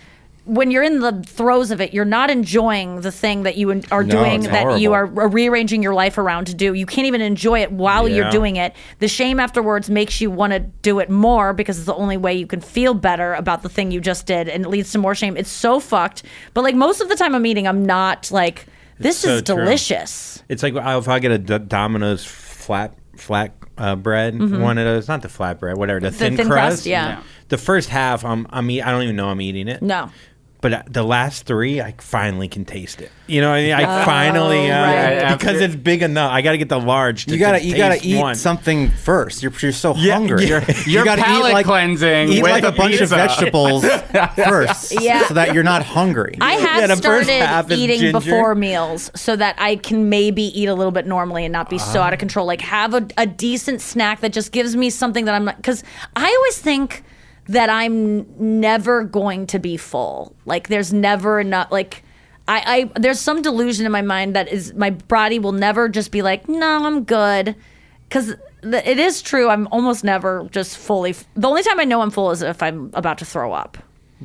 when you're in the throes of it, you're not enjoying the thing that you are No, doing, it's that you are horrible. rearranging your life around to do. You can't even enjoy it while you're Yeah. doing it. The shame afterwards makes you want to do it more because it's the only way you can feel better about the thing you just did, and it leads to more shame. It's so fucked. But like most of the time I'm eating, I'm not like, this so is true. delicious. It's like if I get a Domino's flat bread, one of those, not the flat bread, whatever, the thin crust. yeah. The first half, I don't even know I'm eating it. No. But the last three, I finally can taste it. You know what I mean? I finally, right. because it's big enough. I got to get the large. You gotta taste eat one. something first. You're so Yeah, hungry. yeah. You're gotta palate cleansing Eat with like a a bunch of pizza. vegetables first, Yeah. so that you're not hungry. I Yeah, have the first half started is eating ginger. before meals so that I can maybe eat a little bit normally and not be so out of control. Like have a decent snack that just gives me something that I'm not, because I always think that I'm never going to be full. Like there's never enough, like I there's some delusion in my mind that is my body will never just be like, no, I'm good. Because it is true, I'm almost never just fully, the only time I know I'm full is if I'm about to throw up.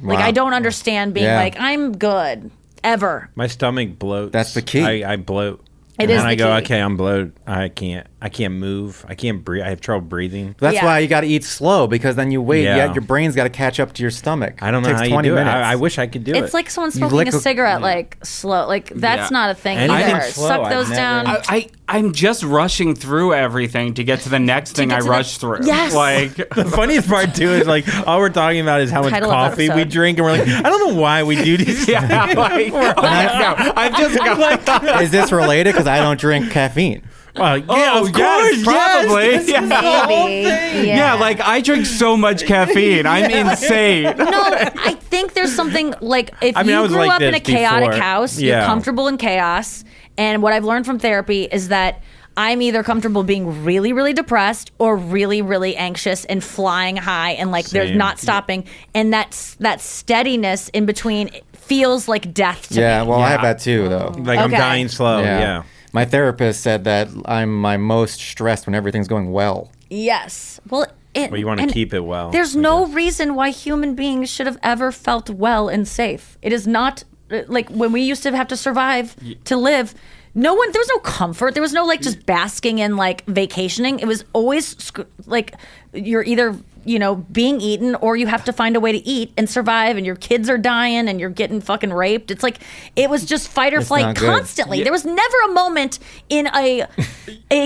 Like Wow. I don't understand being Yeah. like, I'm good, ever. My stomach bloats. That's the key. I bloat. It and is then I the go, key. okay, I'm bloated. I can't move. I can't breathe. I have trouble breathing. That's Yeah. why you got to eat slow, because then you wait. Yeah. Your brain's got to catch up to your stomach. I don't know Takes how you 20 do minutes. it. I wish I could do it. It's like someone You smoking lick a a- cigarette, like slow. Like that's Yeah. not a thing Anything either. slow, Suck I've those never- down. I'm just rushing through everything to get to the next thing get I to the- rush through. Yes. Like the funniest part too is like all we're talking about is how much Title of coffee we episode. drink, and we're like, I don't know why we do these. yeah, like no, I've just got Is this related? Because I don't drink caffeine. Well, yeah, Oh, of yes, course, probably. Yes, this is the whole Maybe. thing. yeah, like I drink so much caffeine. I'm insane. No, I think there's something like if I mean, I you was grew like up in a this chaotic before. house, you're Yeah. comfortable in chaos. And what I've learned from therapy is that I'm either comfortable being really, really depressed or really, really anxious and flying high and like there's Same. not stopping. And that steadiness in between feels like death to Yeah, me. well, I have Yeah. that too, though. Like I'm Okay. dying slow. Yeah. My therapist said that I'm my most stressed when everything's going well. Yes. Well, Well, you want to keep it well. There's I no guess. reason why human beings should have ever felt well and safe. It is not like when we used to have to survive to live. There was no comfort. There was no like just basking in like vacationing. It was always like you're either, being eaten or you have to find a way to eat and survive, and your kids are dying and you're getting fucking raped. It's like, it was just fight or flight constantly. Yeah. There was never a moment in a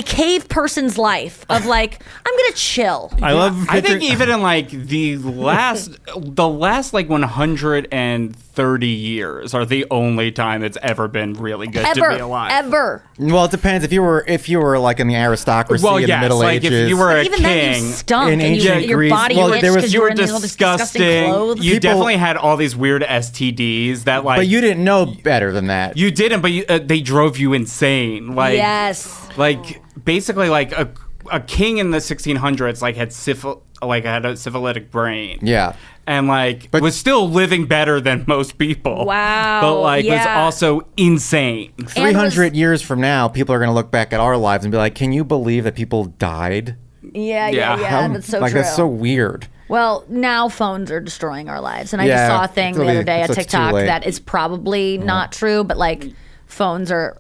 cave person's life of like, I'm going to chill. I think even in like the last like 130 years are the only time it's ever been really good to be alive. Ever. Well, it depends. If you were like in the aristocracy in the Middle Ages. If you were a even king. Then you stunk in and ancient your Greece, body well, itched there was- because You were in all this disgusting disgusting. clothes. You definitely had all these weird STDs that like. But you didn't know better than that. You didn't, but they drove you insane. Like Yes. Like basically, like a king in the 1600s like had a syphilitic brain. Yeah. And But- was still living better than most people. Wow, But was yeah. also insane. 300 years from now, people are going to look back at our lives and be like, can you believe that people died? Yeah. That's so like, true. that's so weird. Well, now phones are destroying our lives. And I Yeah, just saw a thing the it's other day at too TikTok late. that is probably not true, but like phones are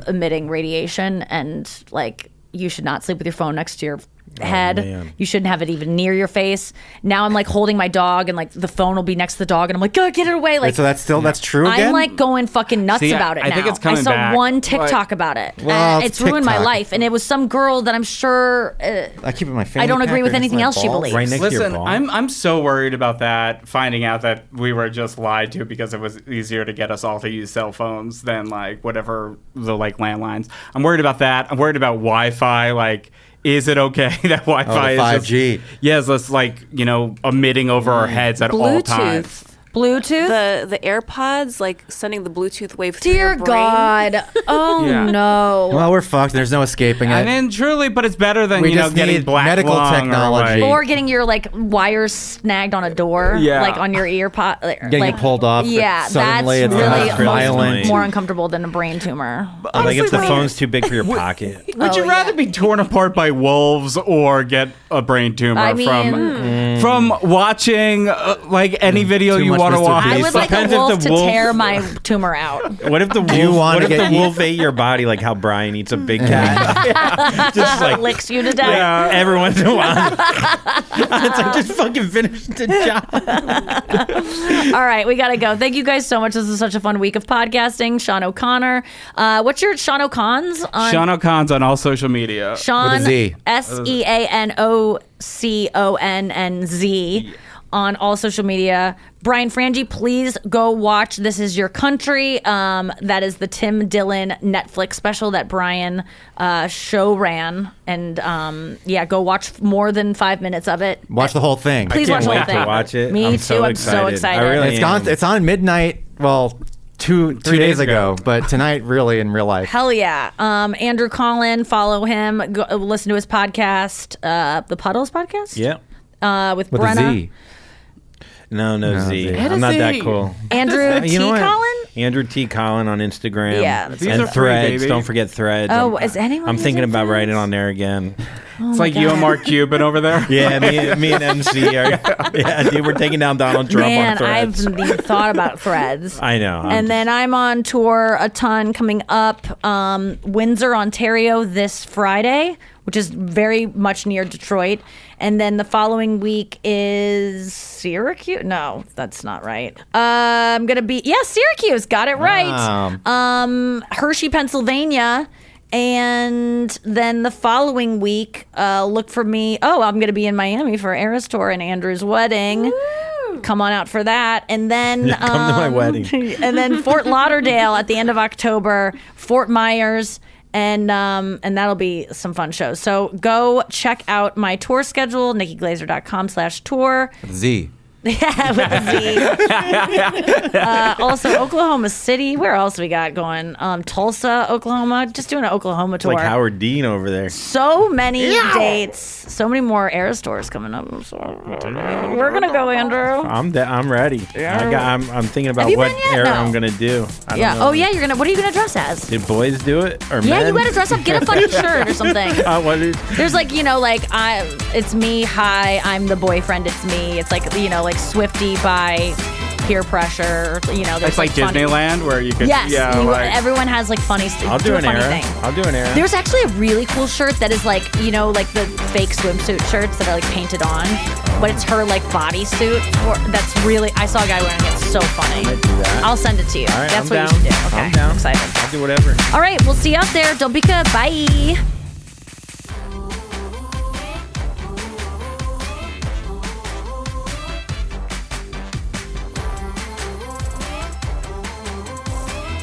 emitting radiation, and like you should not sleep with your phone next to your head. man. You shouldn't have it even near your face. Now I'm like holding my dog, and like the phone will be next to the dog, and I'm like, God, get it away. Like, Wait, so that's true again? I'm like going fucking nuts See, about it I now. think it's coming I saw back. one TikTok about it. Well, and it's ruined my TikTok. life. And it was some girl that I'm sure I keep it in my fanny I don't pack agree with or next to anything my else she balls. believes. Right next to your Listen, ball. I'm so worried about that, finding out that we were just lied to because it was easier to get us all to use cell phones than like whatever the like landlines. I'm worried about that. I'm worried about Wi-Fi. Like, is it okay that Wi-Fi is 5G. just like, emitting over our heads at all times? Bluetooth? The AirPods, like sending the Bluetooth wave through Dear your brain. God. Oh, Yeah. no. Well, we're fucked. There's no escaping it. I mean, truly, but it's better than, We you know, just getting need black medical lung technology. Or, like, Or getting your like wires snagged on a door, Yeah. like on your ear pod, Getting like, it pulled off. Yeah, Suddenly that's it's really that's violent. more uncomfortable than a brain tumor. like if the Honestly, phone's too big for your pocket. Would you rather be torn apart by wolves or get a brain tumor I mean, from watching like any video Too you much want to Mr. watch? I Beast. would like a Depends if wolf the to wolf- tear my tumor out. What if the wolf? you wanna What if get the eat- wolf ate your body like how Brian eats a big cat? Just like Licks you to death. every once in a while. It's like just fucking finish the job. All right, we gotta go. Thank you guys so much. This is such a fun week of podcasting. Sean O'Connor. What's your Sean O'Conn's on? Sean O'Conn's on all social media. Sean With a Z. SeanoConnz on all social media. Brian Frangie, please go watch This Is Your Country. That is the Tim Dillon Netflix special that Brian show ran. And go watch more than 5 minutes of it. Watch the whole thing. Please Can't watch the wait whole thing. to watch it. Me I'm too. so I'm so excited. I really It's am. gone. It's on midnight. Well, 3 days ago, but tonight, really, in real life. Hell yeah. Andrew Collin, follow him. Go, listen to his podcast, the Puddles podcast? Yeah. With With Brenna. a Z. No Z. Z. I'm not that cool. Andrew T. You know what? Collin? Andrew T. Collin on Instagram. Yeah. These and are free, Threads. baby. Don't forget Threads. Oh, is anyone I'm thinking using about writing Threads? on there again. It's like you and Mark Cuban over there. Yeah, me and MC are. Yeah, dude, we're taking down Donald Trump Man, on Threads. I haven't even thought about Threads. I know. And then I'm on tour a ton coming up. Windsor, Ontario this Friday, which is very much near Detroit. And then the following week is Syracuse. No, that's not right. I'm going to be, Syracuse. Got it right. Hershey, Pennsylvania. And then the following week, look for me. Oh, I'm going to be in Miami for Eras Tour and Andrew's wedding. Come on out for that. And then come to my wedding. And then Fort Lauderdale at the end of October, Fort Myers, and that'll be some fun shows. So go check out my tour schedule, nikkiglaser.com/tour. Z. Yeah, with a Z. Also, Oklahoma City. Where else we got going? Tulsa, Oklahoma. Just doing an Oklahoma It's tour. like Howard Dean over there. So many dates. So many more Eras tours coming up. So, we're gonna go, Andrew. I'm ready. I'm thinking about Have you what been yet? era No. I'm gonna do. I don't Yeah. know. Oh yeah. What are you gonna dress as? Did boys do it or Yeah, men? you gotta dress up. Get a funny shirt or something. There's like, it's me. Hi, I'm the boyfriend. It's me. It's like, like Swiftie by peer pressure. You know, there's It's like funny- Disneyland where you could. Yes, Yeah. everyone has like funny. I'll do an funny era. thing. I'll do an era. There's actually a really cool shirt that is like, you know, like the fake swimsuit shirts that are like painted on, but it's her like bodysuit. That's really, I saw a guy wearing it. So funny. I might do that. I'll send it to you. All right, That's I'm what down. you should do. Okay, I'm down. excited. I'll do whatever. All right, we'll see you out there. Don't be good. Bye.